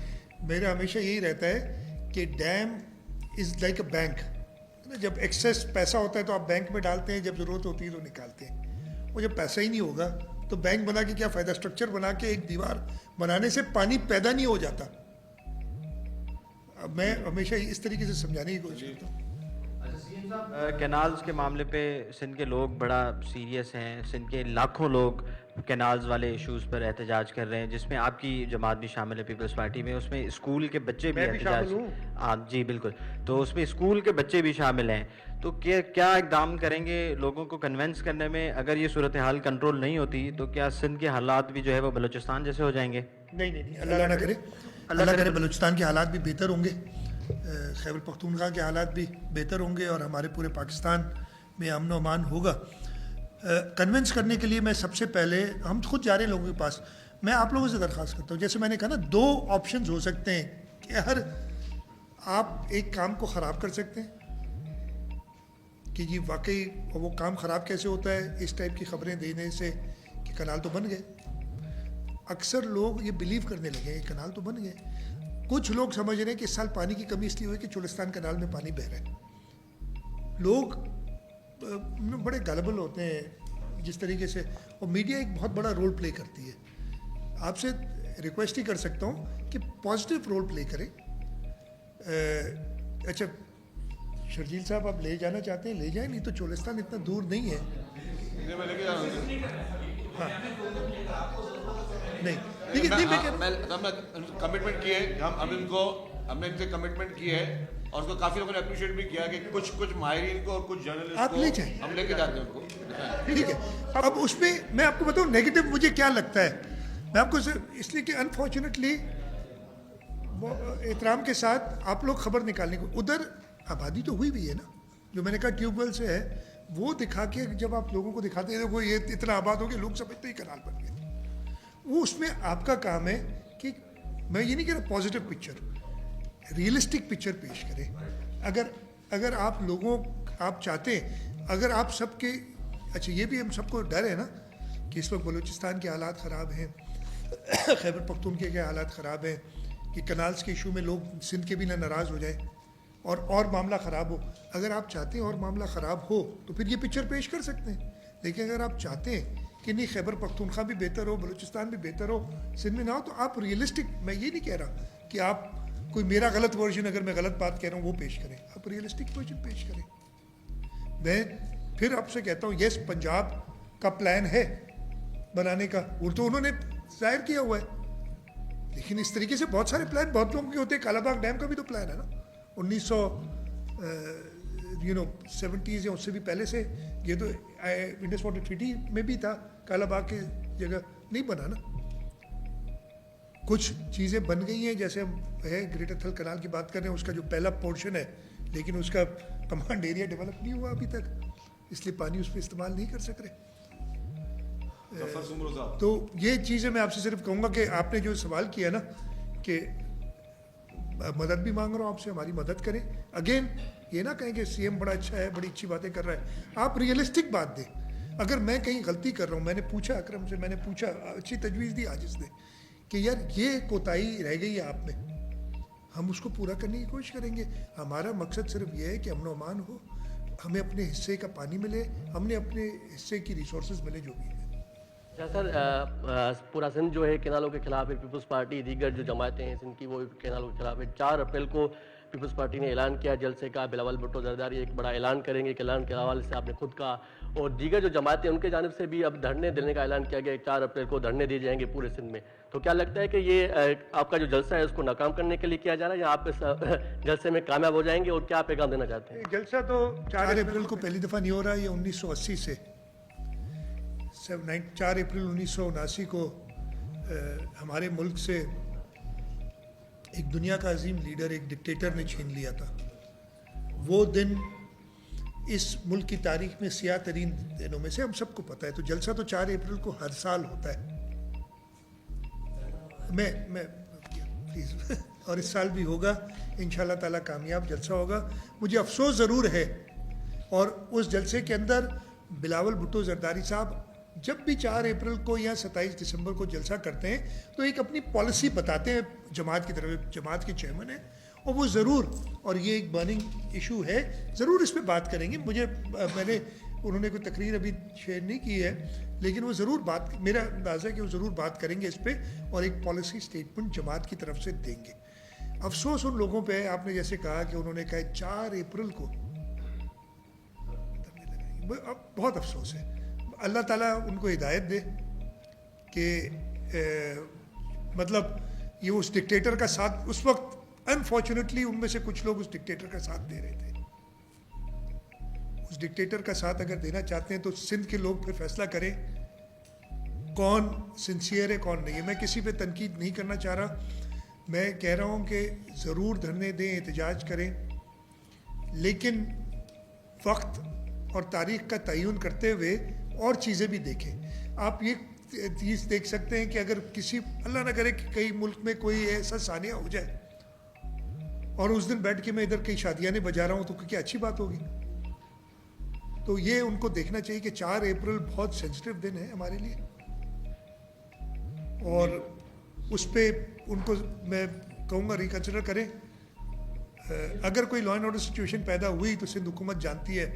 A: میرا ہمیشہ یہی رہتا ہے کہ dam is like a bank. جب ایکسیس پیسہ ہوتا ہے تو آپ بینک میں ڈالتے ہیں, جب ضرورت ہوتی ہے تو نکالتے ہیں. اور جب پیسہ ہی نہیں ہوگا تو بینک بنا کے کیا فائدہ. اسٹرکچر بنا کے ایک دیوار بنانے سے پانی پیدا نہیں ہو جاتا. میں ہمیشہ اس طریقے سے سمجھانے کی کوشش کرتا ہوں.
I: کینالز کے معاملے پہ سندھ کے لوگ بڑا سیریس ہیں. سندھ کے لاکھوں لوگ کینالز والے ایشوز پر احتجاج کر رہے ہیں, جس میں آپ کی جماعت بھی شامل ہے پیپلز پارٹی میں. اس میں اسکول کے بچے بھی احتجاج. ہاں جی بالکل. تو اس میں اسکول کے بچے بھی شامل ہیں. تو کیا اقدام کریں گے لوگوں کو کنونس کرنے میں؟ اگر یہ صورتحال کنٹرول نہیں ہوتی تو کیا سندھ کے حالات بھی جو ہے وہ بلوچستان جیسے ہو جائیں گے؟
A: نہیں, اللہ نہ کرے. اللہ کرے بلوچستان کے حالات بھی بہتر ہوں گے, خیبر پختونخوا کے حالات بھی بہتر ہوں گے, اور ہمارے پورے پاکستان میں امن و امان ہوگا. کنونس کرنے کے لیے میں سب سے پہلے ہم خود جا رہے ہیں لوگوں کے پاس. میں آپ لوگوں سے درخواست کرتا ہوں, جیسے میں نے کہا نا 2 آپشنز ہو سکتے ہیں کہ آپ ایک کام کو خراب کر سکتے ہیں کہ جی واقعی وہ کام خراب کیسے ہوتا ہے, اس ٹائپ کی خبریں دینے سے کہ کنال تو بن گئے. اکثر لوگ یہ بلیو کرنے لگے ہیں کنال تو بن گئے. کچھ لوگ سمجھ رہے ہیں کہ اس سال پانی کی کمی اس لیے ہوئی کہ چولستان کنال میں پانی بہہ رہا ہے. لوگ بڑے گلبل ہوتے ہیں جس طریقے سے, اور میڈیا ایک بہت بڑا رول پلے کرتی ہے. آپ سے ریکویسٹ ہی کر سکتا ہوں کہ پازیٹیو رول پلے کریں. اچھا شرجیل صاحب آپ لے جانا چاہتے ہیں لے جائیں, نہیں تو چولستان اتنا دور نہیں ہے. ہاں نہیں
B: کمٹمنٹ کی ہے, ہم نے ان سے کمٹمنٹ کی ہے, اور اس کو کافی لوگوں نے اپریشیٹ بھی کیا کہ کچھ ماہرین کو اور کچھ جرنلسٹ
A: آپ لے جائیں,
B: ہم لے کے جاتے ہیں ان کو.
A: ٹھیک ہے. اب اس پہ میں آپ کو بتاؤں نیگیٹو مجھے کیا لگتا ہے. میں آپ کو اس لیے کہ انفارچونیٹلی احترام کے ساتھ آپ لوگ خبر نکالنے کو, ادھر آبادی تو ہوئی بھی ہے نا, جو میں نے کہا ٹیوب ویل سے ہے, وہ دکھا کے جب آپ لوگوں کو دکھاتے ہیں دیکھو یہ اتنا آباد ہو گیا, لوگ سمجھتے ہی کنال بن گئے. وہ اس میں آپ کا کام ہے کہ میں یہ نہیں کہہ رہا پازیٹیو پکچر, ریئلسٹک پکچر پیش کریں. اگر آپ لوگوں آپ چاہتے ہیں, اگر آپ سب کے اچھا یہ بھی ہم سب کو ڈر ہے نا کہ اس وقت بلوچستان کے حالات خراب ہیں, خیبر پختونخوا کے حالات خراب ہیں, کہ کنالز کے ایشو میں لوگ سندھ کے بھی نہ ناراض ہو جائیں اور معاملہ خراب ہو. اگر آپ چاہتے ہیں اور معاملہ خراب ہو تو پھر یہ پکچر پیش کر سکتے ہیں. لیکن اگر آپ چاہتے ہیں کہ نہیں خیبر پختونخوا بھی بہتر ہو, بلوچستان بھی بہتر ہو, سندھ میں نہ ہو, تو آپ ریئلسٹک, میں یہ نہیں کہہ رہا کہ آپ کوئی میرا غلط ورژن اگر میں غلط بات کہہ رہا ہوں وہ پیش کریں, آپ ریئلسٹک ورژن پیش کریں. میں پھر آپ سے کہتا ہوں یس پنجاب کا پلان ہے بنانے کا, اور تو انہوں نے ظاہر کیا ہوا ہے, لیکن اس طریقے سے بہت سارے پلان بہت لوگوں کے ہوتے ہیں. کالا باغ ڈیم کا بھی تو پلان ہے نا 1970s یا اس سے بھی پہلے سے. یہ تو انڈس واٹر ٹریٹی میں بھی تھا, کالا باغ کی جگہ نہیں بنا نا. کچھ چیزیں بن گئی ہیں, جیسے ہم ہے گریٹر تھل کنال کی بات کر رہے ہیں, اس کا جو پہلا پورشن ہے لیکن اس کا کمانڈ ایریا ڈیولپ نہیں ہوا ابھی تک, اس لیے پانی اس پہ استعمال نہیں کر سک رہے. تو یہ چیزیں میں آپ سے صرف کہوں گا کہ آپ نے جو سوال کیا نا کہ مدد بھی مانگ رہا ہوں آپ سے, ہماری مدد کریں. اگین یہ نہ کہیں کہ سی ایم بڑا اچھا ہے, بڑی اچھی باتیں کر رہا ہے. آپ ریئلسٹک بات دیں. اگر میں کہیں غلطی کر رہا ہوں, میں نے پوچھا اکرم سے, میں نے پوچھا, اچھی تجویز دی عاجز نے کہ یار یہ کوتاہی رہ گئی ہے آپ میں, ہم اس کو پورا کرنے کی کوشش کریں گے. ہمارا مقصد صرف یہ ہے کہ امن و امان ہو, ہمیں اپنے حصے کا پانی ملے, ہم نے اپنے حصے کی ریسورسز ملے جو بھی ہے.
J: سر پورا سندھ جو ہے کینالوں کے خلاف ہے. پیپلز پارٹی دیگر جو جماعتیں ہیں سندھ کی وہ کینالوں کے خلاف ہے. 4 اپریل کو پیپلز پارٹی نے اعلان کیا جلسے کا. بلاول بھٹو زرداری ایک بڑا اعلان کریں گے. اعلان کے حوالے سے آپ نے خود کہا, اور دیگر جو جماعتیں ان کے جانب سے بھی اب دھرنے دینے کا اعلان کیا گیا. 4 اپریل کو دھرنے دیے جائیں گے پورے سندھ میں. تو کیا لگتا ہے کہ یہ آپ کا جو جلسہ ہے اس کو ناکام کرنے کے لیے کیا جا رہا ہے, یا آپ اس جلسے میں کامیاب ہو جائیں گے, اور کیا پیغام دینا چاہتے ہیں؟
A: جلسہ تو 4 اپریل کو پہلی دفعہ نہیں ہو رہا. یہ 1980 سے 4 اپریل 1979 کو ہمارے ملک سے ایک دنیا کا عظیم لیڈر, ایک ڈکٹیٹر نے چھین لیا تھا. وہ دن اس ملک کی تاریخ میں سیاہ ترین دنوں میں سے ہم سب کو پتہ ہے. تو جلسہ تو 4 اپریل کو ہر سال ہوتا ہے. میں پلیز اور اس سال بھی ہوگا انشاءاللہ تعالیٰ. کامیاب جلسہ ہوگا. مجھے افسوس ضرور ہے, اور اس جلسے کے اندر بلاول بھٹو زرداری صاحب جب بھی 4 اپریل کو یا 27 دسمبر کو جلسہ کرتے ہیں تو ایک اپنی پالیسی بتاتے ہیں جماعت کی طرف. جماعت کے چیئرمین ہیں, اور وہ ضرور, اور یہ ایک برننگ ایشو ہے, ضرور اس پہ بات کریں گے. انہوں نے کوئی تقریر ابھی شیئر نہیں کی ہے, لیکن وہ ضرور میرا اندازہ ہے کہ وہ ضرور بات کریں گے اس پہ, اور ایک پالیسی اسٹیٹمنٹ جماعت کی طرف سے دیں گے. افسوس ان لوگوں پہ ہے, آپ نے جیسے کہا کہ انہوں نے کہا 4 اپریل کو, بہت افسوس ہے. اللہ تعالیٰ ان کو ہدایت دے کہ مطلب یہ اس ڈکٹیٹر کا ساتھ اس وقت انفارچونیٹلی ان میں سے کچھ لوگ اس ڈکٹیٹر کا ساتھ دے رہے تھے. اس ڈکٹیٹر کا ساتھ اگر دینا چاہتے ہیں تو سندھ کے لوگ پھر فیصلہ کریں کون سنسیئر ہے کون نہیں ہے. میں کسی پہ تنقید نہیں کرنا چاہ رہا. میں کہہ رہا ہوں کہ ضرور دھرنے دیں, احتجاج کریں, لیکن وقت اور تاریخ کا تعین کرتے ہوئے اور چیزیں بھی دیکھیں. آپ یہ چیز دیکھ سکتے ہیں کہ اگر کسی, اللہ نہ کرے کہ کئی ملک میں کوئی ایسا ثانیہ ہو جائے اور اس دن بیٹھ کے میں ادھر کئی شادیاں نہیں بجا رہا ہوں, تو کیا اچھی بات ہوگی؟ تو یہ ان کو دیکھنا چاہیے کہ 4 اپریل بہت سینسٹیو دن ہے ہمارے لیے, اور اس پہ ان کو میں کہوں گا ریکنسیڈر کریں. اگر کوئی لا اینڈ آرڈر سچویشن پیدا ہوئی تو سندھ حکومت جانتی ہے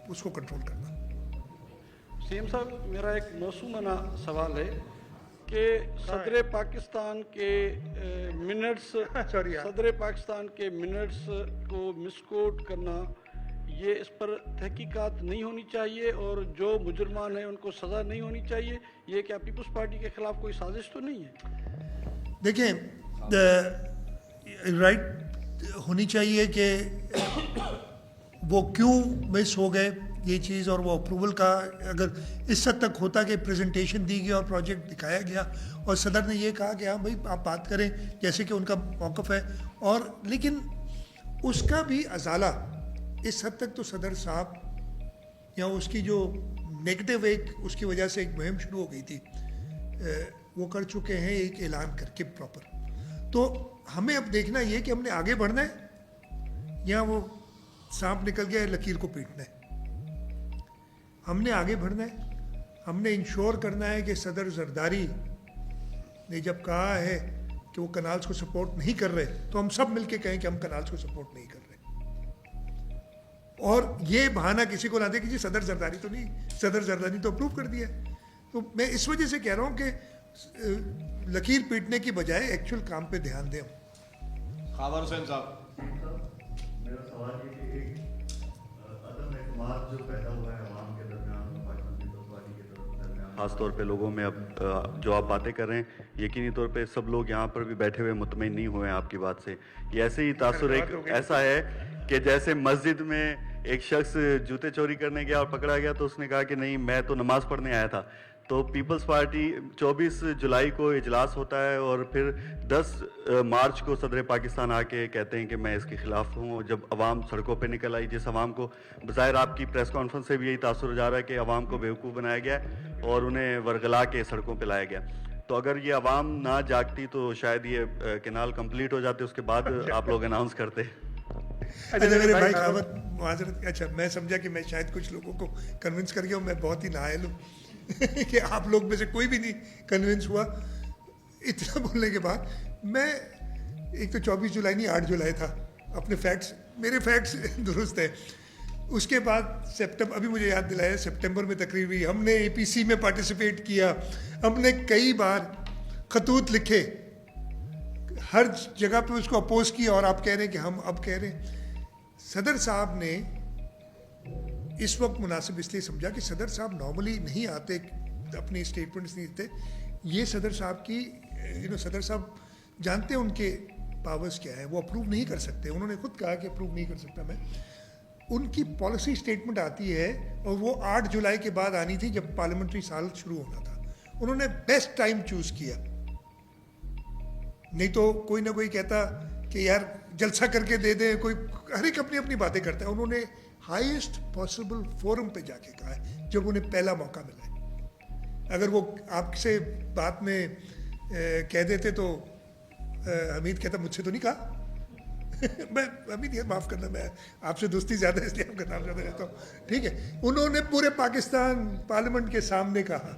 A: اس کو کنٹرول کرنا.
H: سیم صاحب, میرا ایک موسومانہ سوال ہے کہ صدر پاکستان کے منٹس کو مس کوٹ کرنا, یہ اس پر تحقیقات نہیں ہونی چاہیے, اور جو مجرمان ہیں ان کو سزا نہیں ہونی چاہیے. یہ کیا پیپلز پارٹی کے خلاف کوئی سازش تو نہیں ہے؟
A: دیکھیں, رائٹ ہونی چاہیے کہ وہ کیوں مس ہو گئے یہ چیز, اور وہ اپروول کا اگر اس حد تک ہوتا کہ پریزنٹیشن دی گئی اور پروجیکٹ دکھایا گیا اور صدر نے یہ کہا کہ ہاں بھائی آپ بات کریں جیسے کہ ان کا موقف ہے, اور لیکن اس کا بھی ازالہ اس حد تک تو صدر صاحب یا اس کی جو نیگیٹو ایک اس کی وجہ سے ایک مہم شروع ہو گئی تھی وہ کر چکے ہیں ایک اعلان کر کے پراپر. تو ہمیں اب دیکھنا یہ کہ ہم نے آگے بڑھنا ہے یا وہ سانپ نکل گیا لکیر کو پیٹنا ہے. ہم نے آگے بڑھنا ہے. ہم نے انشور کرنا ہے کہ صدر زرداری نے جب کہا ہے کہ وہ کنالز کو سپورٹ نہیں کر رہے تو ہم سب مل کے کہیں کہ ہم کنالز کو سپورٹ نہیں کر رہے. اور یہ بہانہ کسی کو نہ دے کہ جی صدر زرداری تو نہیں, صدر زرداری تو اپروو کر دیا. تو میں اس وجہ سے کہہ رہا ہوں کہ لکیر پیٹنے کی بجائے ایکچوئل کام پہ دھیان دیں.
B: خاور حسین صاحب,
K: میرا سوال یہ کہ ایک عدم اعتماد جو پیدا ہوا ہے عوام کے درمیان پاکستان پیپلز پارٹی کے درمیان,
L: خاص طور پہ لوگوں میں اب جو آپ باتیں کر رہے ہیں یقینی طور پہ سب لوگ یہاں پر بھی بیٹھے ہوئے مطمئن نہیں ہوئے ہیں آپ کی بات سے. یہ ایسے ہی تاثر ایک ایسا ہے کہ جیسے مسجد میں ایک شخص جوتے چوری کرنے گیا اور پکڑا گیا تو اس نے کہا کہ نہیں میں تو نماز پڑھنے آیا تھا. تو پیپلز پارٹی 24 جولائی کو اجلاس ہوتا ہے اور پھر 10 مارچ کو صدر پاکستان آ کے کہتے ہیں کہ میں اس کے خلاف ہوں. جب عوام سڑکوں پہ نکل آئی, جس عوام کو بظاہر آپ کی پریس کانفرنس سے بھی یہی تاثر ہو جا رہا ہے کہ عوام کو بیوقوف بنایا گیا اور انہیں ورغلا کے سڑکوں پہ لایا گیا. تو اگر یہ عوام نہ جاگتی تو شاید یہ کینال کمپلیٹ ہو جاتے, اس کے بعد آپ لوگ اناؤنس کرتے.
A: اچھا میرے بھائی خاوت معذرت, اچھا میں سمجھا کہ میں شاید کچھ لوگوں کو کنونس کر گیا ہوں. میں بہت ہی نااہل ہوں کہ آپ لوگ میں سے کوئی بھی نہیں کنونس ہوا اتنا بولنے کے بعد. میں एक तो 24 जुलाई नहीं 8 जुलाई था, अपने फैक्ट्स, मेरे फैक्ट्स दुरुस्त है। उसके बाद सितंबर, अभी मुझे याद दिलाया, सितंबर में तकरीर हुई, हमने APC में पार्टिसिपेट किया, हमने कई बार खतूत लिखे, हर जगह पे उसको अपोज किया, और आप कह रहे हैं कि हम अब कह रहे हैं। सदर साहब ने इस वक्त मुनासिब इसलिए समझा कि सदर साहब नॉर्मली नहीं आते, अपनी स्टेटमेंट्स नहीं देते, ये सदर साहब की सदर साहब जानते हैं उनके पावर्स क्या है, वो अप्रूव नहीं कर सकते, उन्होंने खुद कहा कि अप्रूव नहीं कर सकता मैं। उनकी पॉलिसी स्टेटमेंट आती है और वो 8 जुलाई के बाद आनी थी जब पार्लियामेंट्री साल शुरू होना था। उन्होंने बेस्ट टाइम चूज किया, नहीं तो कोई ना कोई कहता कि यार जलसा करके दे दें, कोई हर एक अपनी अपनी बातें करता है। उन्होंने हाईएस्ट पॉसिबल फोरम पे जाके कहा है जब उन्हें पहला मौका मिला है। अगर वो आपसे बात में कह देते तो हमीद कहता मुझसे तो नहीं कहा मैं हमीद यार माफ़ करना, मैं आपसे दोस्ती ज़्यादा है इसलिए आपका नाम ज़्यादा रहता हूँ, ठीक है। उन्होंने पूरे पाकिस्तान पार्लियामेंट के सामने कहा,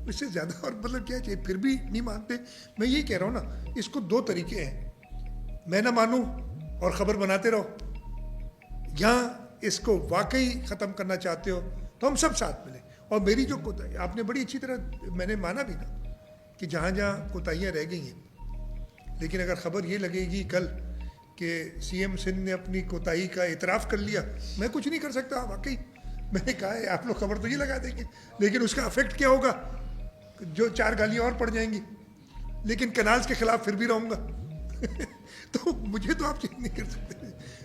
A: इससे ज़्यादा और मतलब क्या चाहिए, फिर भी नहीं मानते। मैं यही कह रहा हूँ ना, इसको 2 तरीके हैं, मैं ना मानूँ और ख़बर बनाते रहो, या इसको वाकई ख़त्म करना चाहते हो तो हम सब साथ मिलें। और मेरी जो कोताही, आपने बड़ी अच्छी तरह मैंने माना भी ना कि जहाँ जहाँ कोताहियाँ रह गई हैं, लेकिन अगर ख़बर ये लगेगी कल कि CM सिंध ने अपनी कोताही का इतराफ़ कर लिया, मैं कुछ नहीं कर सकता, वाकई मैंने कहा है आप लोग खबर तो ये लगा देंगे, लेकिन उसका अफेक्ट क्या होगा, जो 4 गालियाँ और पड़ जाएंगी, लेकिन कनाल्स के ख़िलाफ़ फिर भी रहूँगा तो मुझे तो आप चेंज नहीं कर सकते।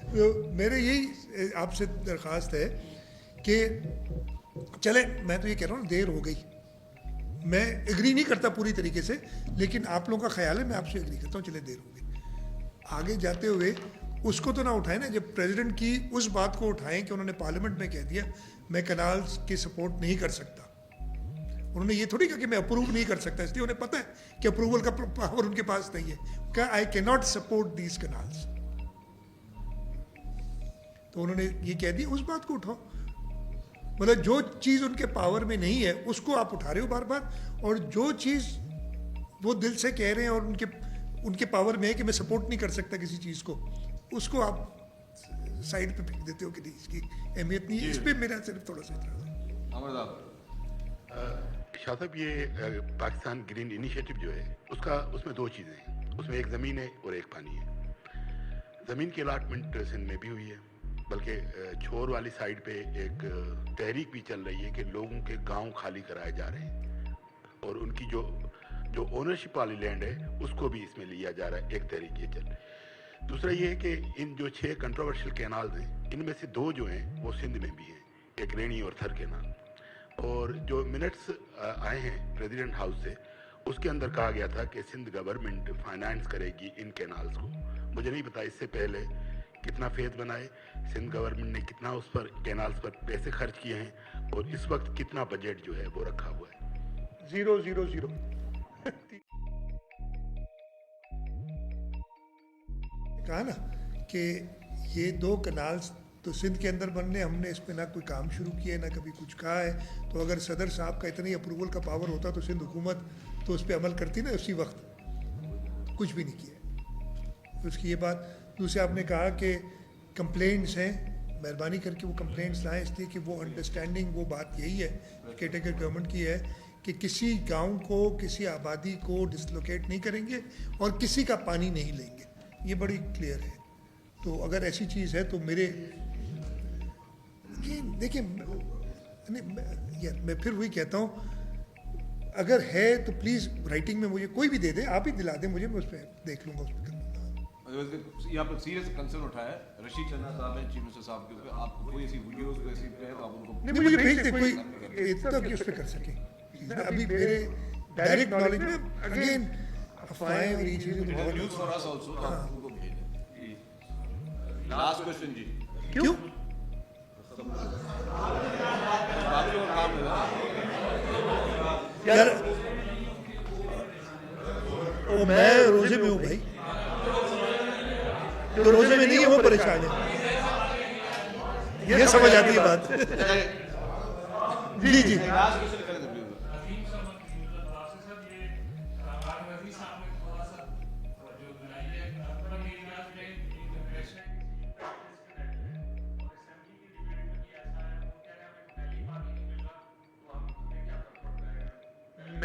A: तो मेरे यही आपसे दरख्वास्त है कि चले, मैं तो ये कह रहा हूँ देर हो गई, मैं एग्री नहीं करता पूरी तरीके से, लेकिन आप लोगों का ख्याल है, मैं आपसे एग्री करता हूँ, चले देर हो गई। आगे जाते हुए उसको तो ना उठाएं ना, जब प्रेसिडेंट की उस बात को उठाएं कि उन्होंने पार्लियामेंट में कह दिया मैं कनाल्स की सपोर्ट नहीं कर सकता। उन्होंने ये थोड़ी कहा कि मैं अप्रूव नहीं कर सकता, इसलिए उन्हें पता है कि अप्रूवल का पावर उनके पास नहीं है, क्या I can not support these canals. तो उन्होंने ये कह दिया, उस बात को उठाओ, मतलब जो चीज़ उनके पावर में नहीं है उसको आप उठा रहे हो बार बार, और जो चीज़ वो दिल से कह रहे हैं और उनके पावर में है कि मैं सपोर्ट नहीं कर सकता किसी चीज़ को, उसको आप साइड पे फेंक देते हो कि नहीं इसकी अहमियत नहीं है। इस पर मेरा सिर्फ थोड़ा सा इतराज़ है।
M: शाह साहब, ये पाकिस्तान ग्रीन इनिशिएटिव जो है उसमें 2 चीज़ें हैं, उसमें एक ज़मीन है और एक पानी है। ज़मीन की अलाटमेंट सिंध में भी हुई है, बल्कि छोर वाली साइड पे एक तहरीक भी चल रही है कि लोगों के गांव खाली कराए जा रहे हैं, और उनकी जो ओनरशिप वाली लैंड है उसको भी इसमें लिया जा रहा है, एक तहरीक ये चल। दूसरा ये है कि इन जो 6 कंट्रोवर्शियल कैनाल्स हैं, इनमें से 2 जो हैं वो सिंध में भी हैं, एक रेणी और थर कैनाल। और जो मिनट्स आए हैं प्रेसिडेंट हाउस से, उसके अंदर कहा गया था कि सिंध गवर्नमेंट फाइनेंस करेगी इन कैनाल्स को। मुझे नहीं पता इससे पहले कितना फेज बनाए, सिंध गवर्नमेंट ने कितना उस पर कैनाल्स पर पैसे खर्च किए हैं, और इस वक्त कितना बजट जो है वो रखा हुआ है।
A: 000 कहा ना कि ये 2 कनाल्स तो सिंध के अंदर बनने, हमने इस पे ना कोई काम शुरू किया ना कभी कुछ कहा है। तो अगर सदर साहब का इतनी अप्रूवल का पावर होता तो सिंध हुकूमत तो उस पर अमल करती ना उसी वक्त, कुछ भी नहीं किया। तो उसकी ये बात। दूसरे आपने कहा कि कंप्लेंट्स हैं, मेहरबानी करके वो कंप्लेंट्स लाएं, इसलिए कि वो अंडरस्टैंडिंग, वो बात यही है केटेगर गवर्नमेंट की है कि किसी गांव को, किसी आबादी को डिसलोकेट नहीं करेंगे और किसी का पानी नहीं लेंगे, ये बड़ी क्लियर है। तो अगर ऐसी चीज़ है तो मेरे ये देखिए, यार मैं फिर वही कहता हूँ, अगर है तो प्लीज़ राइटिंग में मुझे कोई भी दे दे, आप ही दिला दें मुझे, मैं उस पर देख लूँगा। उस पर
B: यहाँ पर सीरियस कंसर्न उठाया है रशीद चन्ना साहब ने चीफ मिनिस्टर साहब के ऊपर, आपको कोई ऐसी वीडियोस को ऐसी है तो आप उनको
A: नहीं मुझे भेज दे, कोई इतना कि उस पर कर सके। अभी मेरे डायरेक्ट नॉलेज में अगेन अफवाहें और ये चीज़ें
B: न्यूज़ फॉर अस आल्सो, तो आप उनको भेज दें। लास्ट क्वेश्चन जी,
A: क्यों
B: बाकियों का काम है
A: यार, ओ मैं रोजे में हूँ भाई, तो रोजे में नहीं है वो परेशान है, ये समझ आती है बात। जी जी
B: लास्ट क्वेश्चन करें तो प्लीज।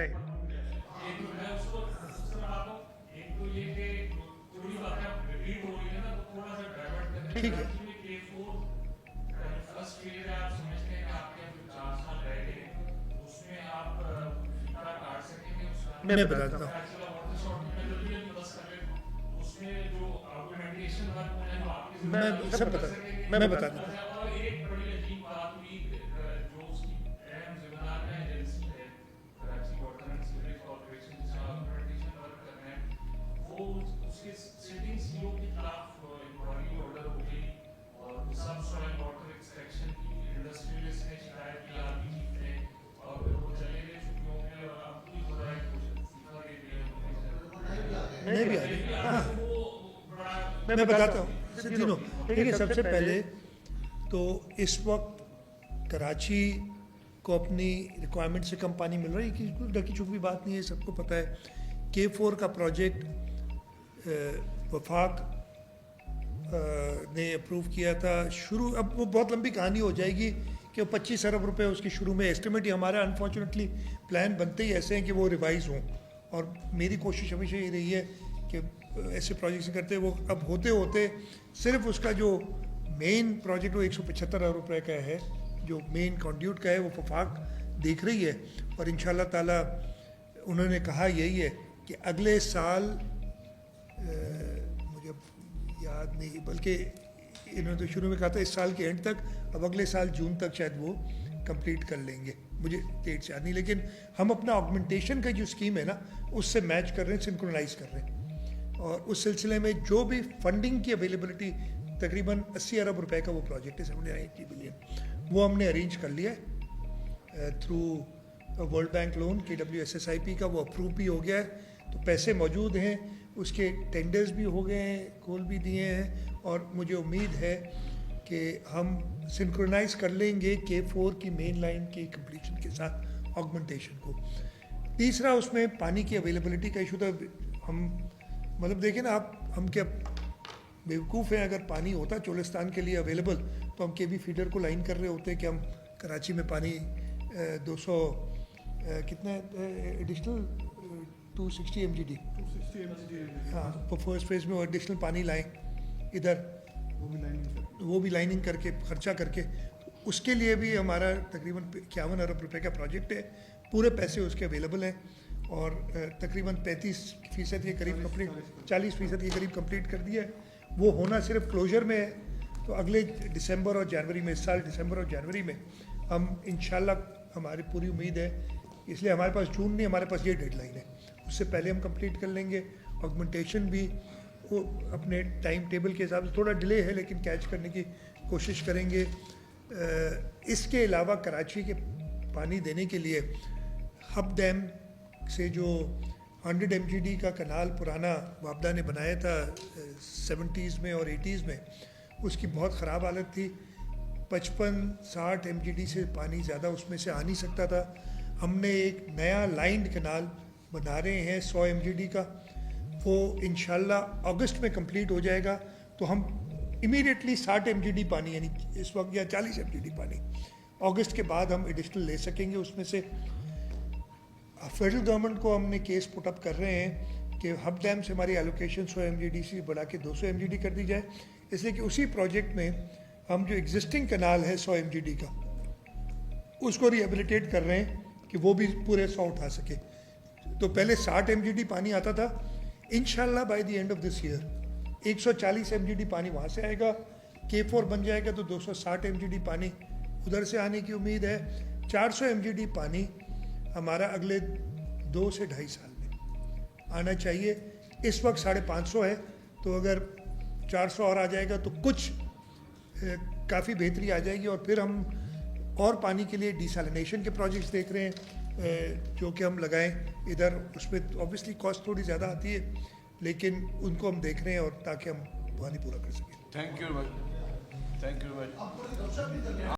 A: नहीं ठीक है मैं बताता हूँ मैं बता देता हूँ नहीं भी आ रही हाँ मैं बताता हूँ तीनों देखिए सबसे पहले तो इस वक्त कराची को अपनी रिक्वायरमेंट से कम पानी मिल रहा है, कि ढकी छुपी बात नहीं है, सबको पता है। K4 का प्रोजेक्ट वफाक ने अप्रूव किया था शुरू, अब वो बहुत लंबी कहानी हो जाएगी कि 25 अरब रुपए उसके शुरू में एस्टिमेट ही हमारा, अनफॉर्चुनेटली प्लान बनते ही ऐसे हैं कि वो रिवाइज हों, और मेरी कोशिश हमेशा ये रही है कि ऐसे प्रोजेक्ट्स करते वो अब होते होते सिर्फ उसका जो मेन प्रोजेक्ट वो 175 अरब रुपए का है, जो मेन कॉन्ड्यूट का है, वो वफाक देख रही है। और इंशाल्लाह ताला उन्होंने कहा यही है कि अगले साल मुझे याद नहीं, बल्कि इन्होंने तो शुरू में कहा था इस साल के एंड तक, अब अगले साल जून तक शायद वो कंप्लीट कर लेंगे, मुझे डेट से याद नहीं, लेकिन हम अपना ऑगमेंटेशन का जो स्कीम है ना उससे मैच कर रहे हैं, सिंक्रोनाइज कर रहे हैं। और उस सिलसिले में जो भी फंडिंग की अवेलेबिलिटी, तकरीबन 80 अरब रुपए का वो प्रोजेक्ट है, 80 बिलियन, वो हमने अरेंज कर लिया है through world bank loan KWSSIP का, वो अप्रूव भी हो गया है, तो पैसे मौजूद हैं, उसके टेंडर्स भी हो गए हैं, खोल भी दिए हैं, और मुझे उम्मीद है कि हम सिंक्रोनाइज कर लेंगे K4 की मेन लाइन के कंप्लीशन के साथ ऑगमेंटेशन को। तीसरा उसमें पानी की अवेलेबिलिटी का इशू था। हम मतलब देखें ना आप, हम क्या बेवकूफ़ हैं, अगर पानी होता चोलिस्तान के लिए अवेलेबल तो हम KB फीडर को लाइन कर रहे होते कि हम कराची में पानी 200 कितना एडिशनल 260 MGD हाँ, तो फर्स्ट फेज में एडिशनल पानी लाएं इधर, वो भी लाइनिंग करके खर्चा करके, उसके लिए भी हमारा तकरीबन 51 अरब रुपए का प्रोजेक्ट है, पूरे पैसे उसके अवेलेबल हैं, और तकरीबन 35% के करीब कंप्लीट, 40% के करीब कंप्लीट कर दिया है। वो होना सिर्फ क्लोजर में है, तो अगले दिसंबर और जनवरी में, इस साल दिसंबर और जनवरी में हम इंशाल्लाह, हमारी पूरी उम्मीद है, इसलिए हमारे पास जून नहीं, हमारे पास ये डेडलाइन है, उससे पहले हम कंप्लीट कर लेंगे। ऑगमेंटेशन भी वो अपने टाइम टेबल के हिसाब से थोड़ा डिले है, लेकिन कैच करने की कोशिश करेंगे। इसके अलावा कराची के पानी देने के लिए हब डैम से जो 100 MGD का कनाल पुराना वापदा ने बनाया था 70s में और 80s में, उसकी बहुत ख़राब हालत थी, 55-60 MGD से पानी ज़्यादा उसमें से आ नहीं सकता था। हमने एक नया लाइन्ड कनाल बना रहे हैं 100 MGD का, वो इंशाल्लाह अगस्त में कंप्लीट हो जाएगा, तो हम इमीडिएटली 60 MGD पानी, यानी इस वक्त या 40 MGD पानी अगस्त के बाद हम एडिशनल ले सकेंगे उसमें से। फेडरल गवर्नमेंट को हमने केस पुट अप कर रहे हैं कि हब डैम से हमारी एलोकेशन 100 MGD से बढ़ा के 200 MGD कर दी जाए, इसलिए कि उसी प्रोजेक्ट में हम जो एग्जिस्टिंग कनाल है 100 MGD का, उसको रिहेबिलिटेट कर रहे हैं कि वो भी पूरे 100 उठा सके। तो पहले 60 MGD पानी आता था, इंशाल्लाह by the end of this year 140 MGD पानी वहाँ से आएगा, K4 बन जाएगा तो 260 MGD पानी उधर से आने की उम्मीद है। 400 MGD पानी हमारा अगले 2 से 2.5 साल में आना चाहिए। इस वक्त 550 है, तो अगर 400 और आ जाएगा तो कुछ काफ़ी बेहतरी आ जाएगी। और फिर हम और पानी के लिए डिसैलिनेशन के प्रोजेक्ट्स देख रहे हैं जो कि हम लगाएं इधर, उसमें ऑब्वियसली कॉस्ट थोड़ी ज़्यादा आती है, लेकिन उनको हम देख रहे हैं और ताकि हम पानी पूरा कर सकें।
B: थैंक यू भाई, थैंक यू भाई।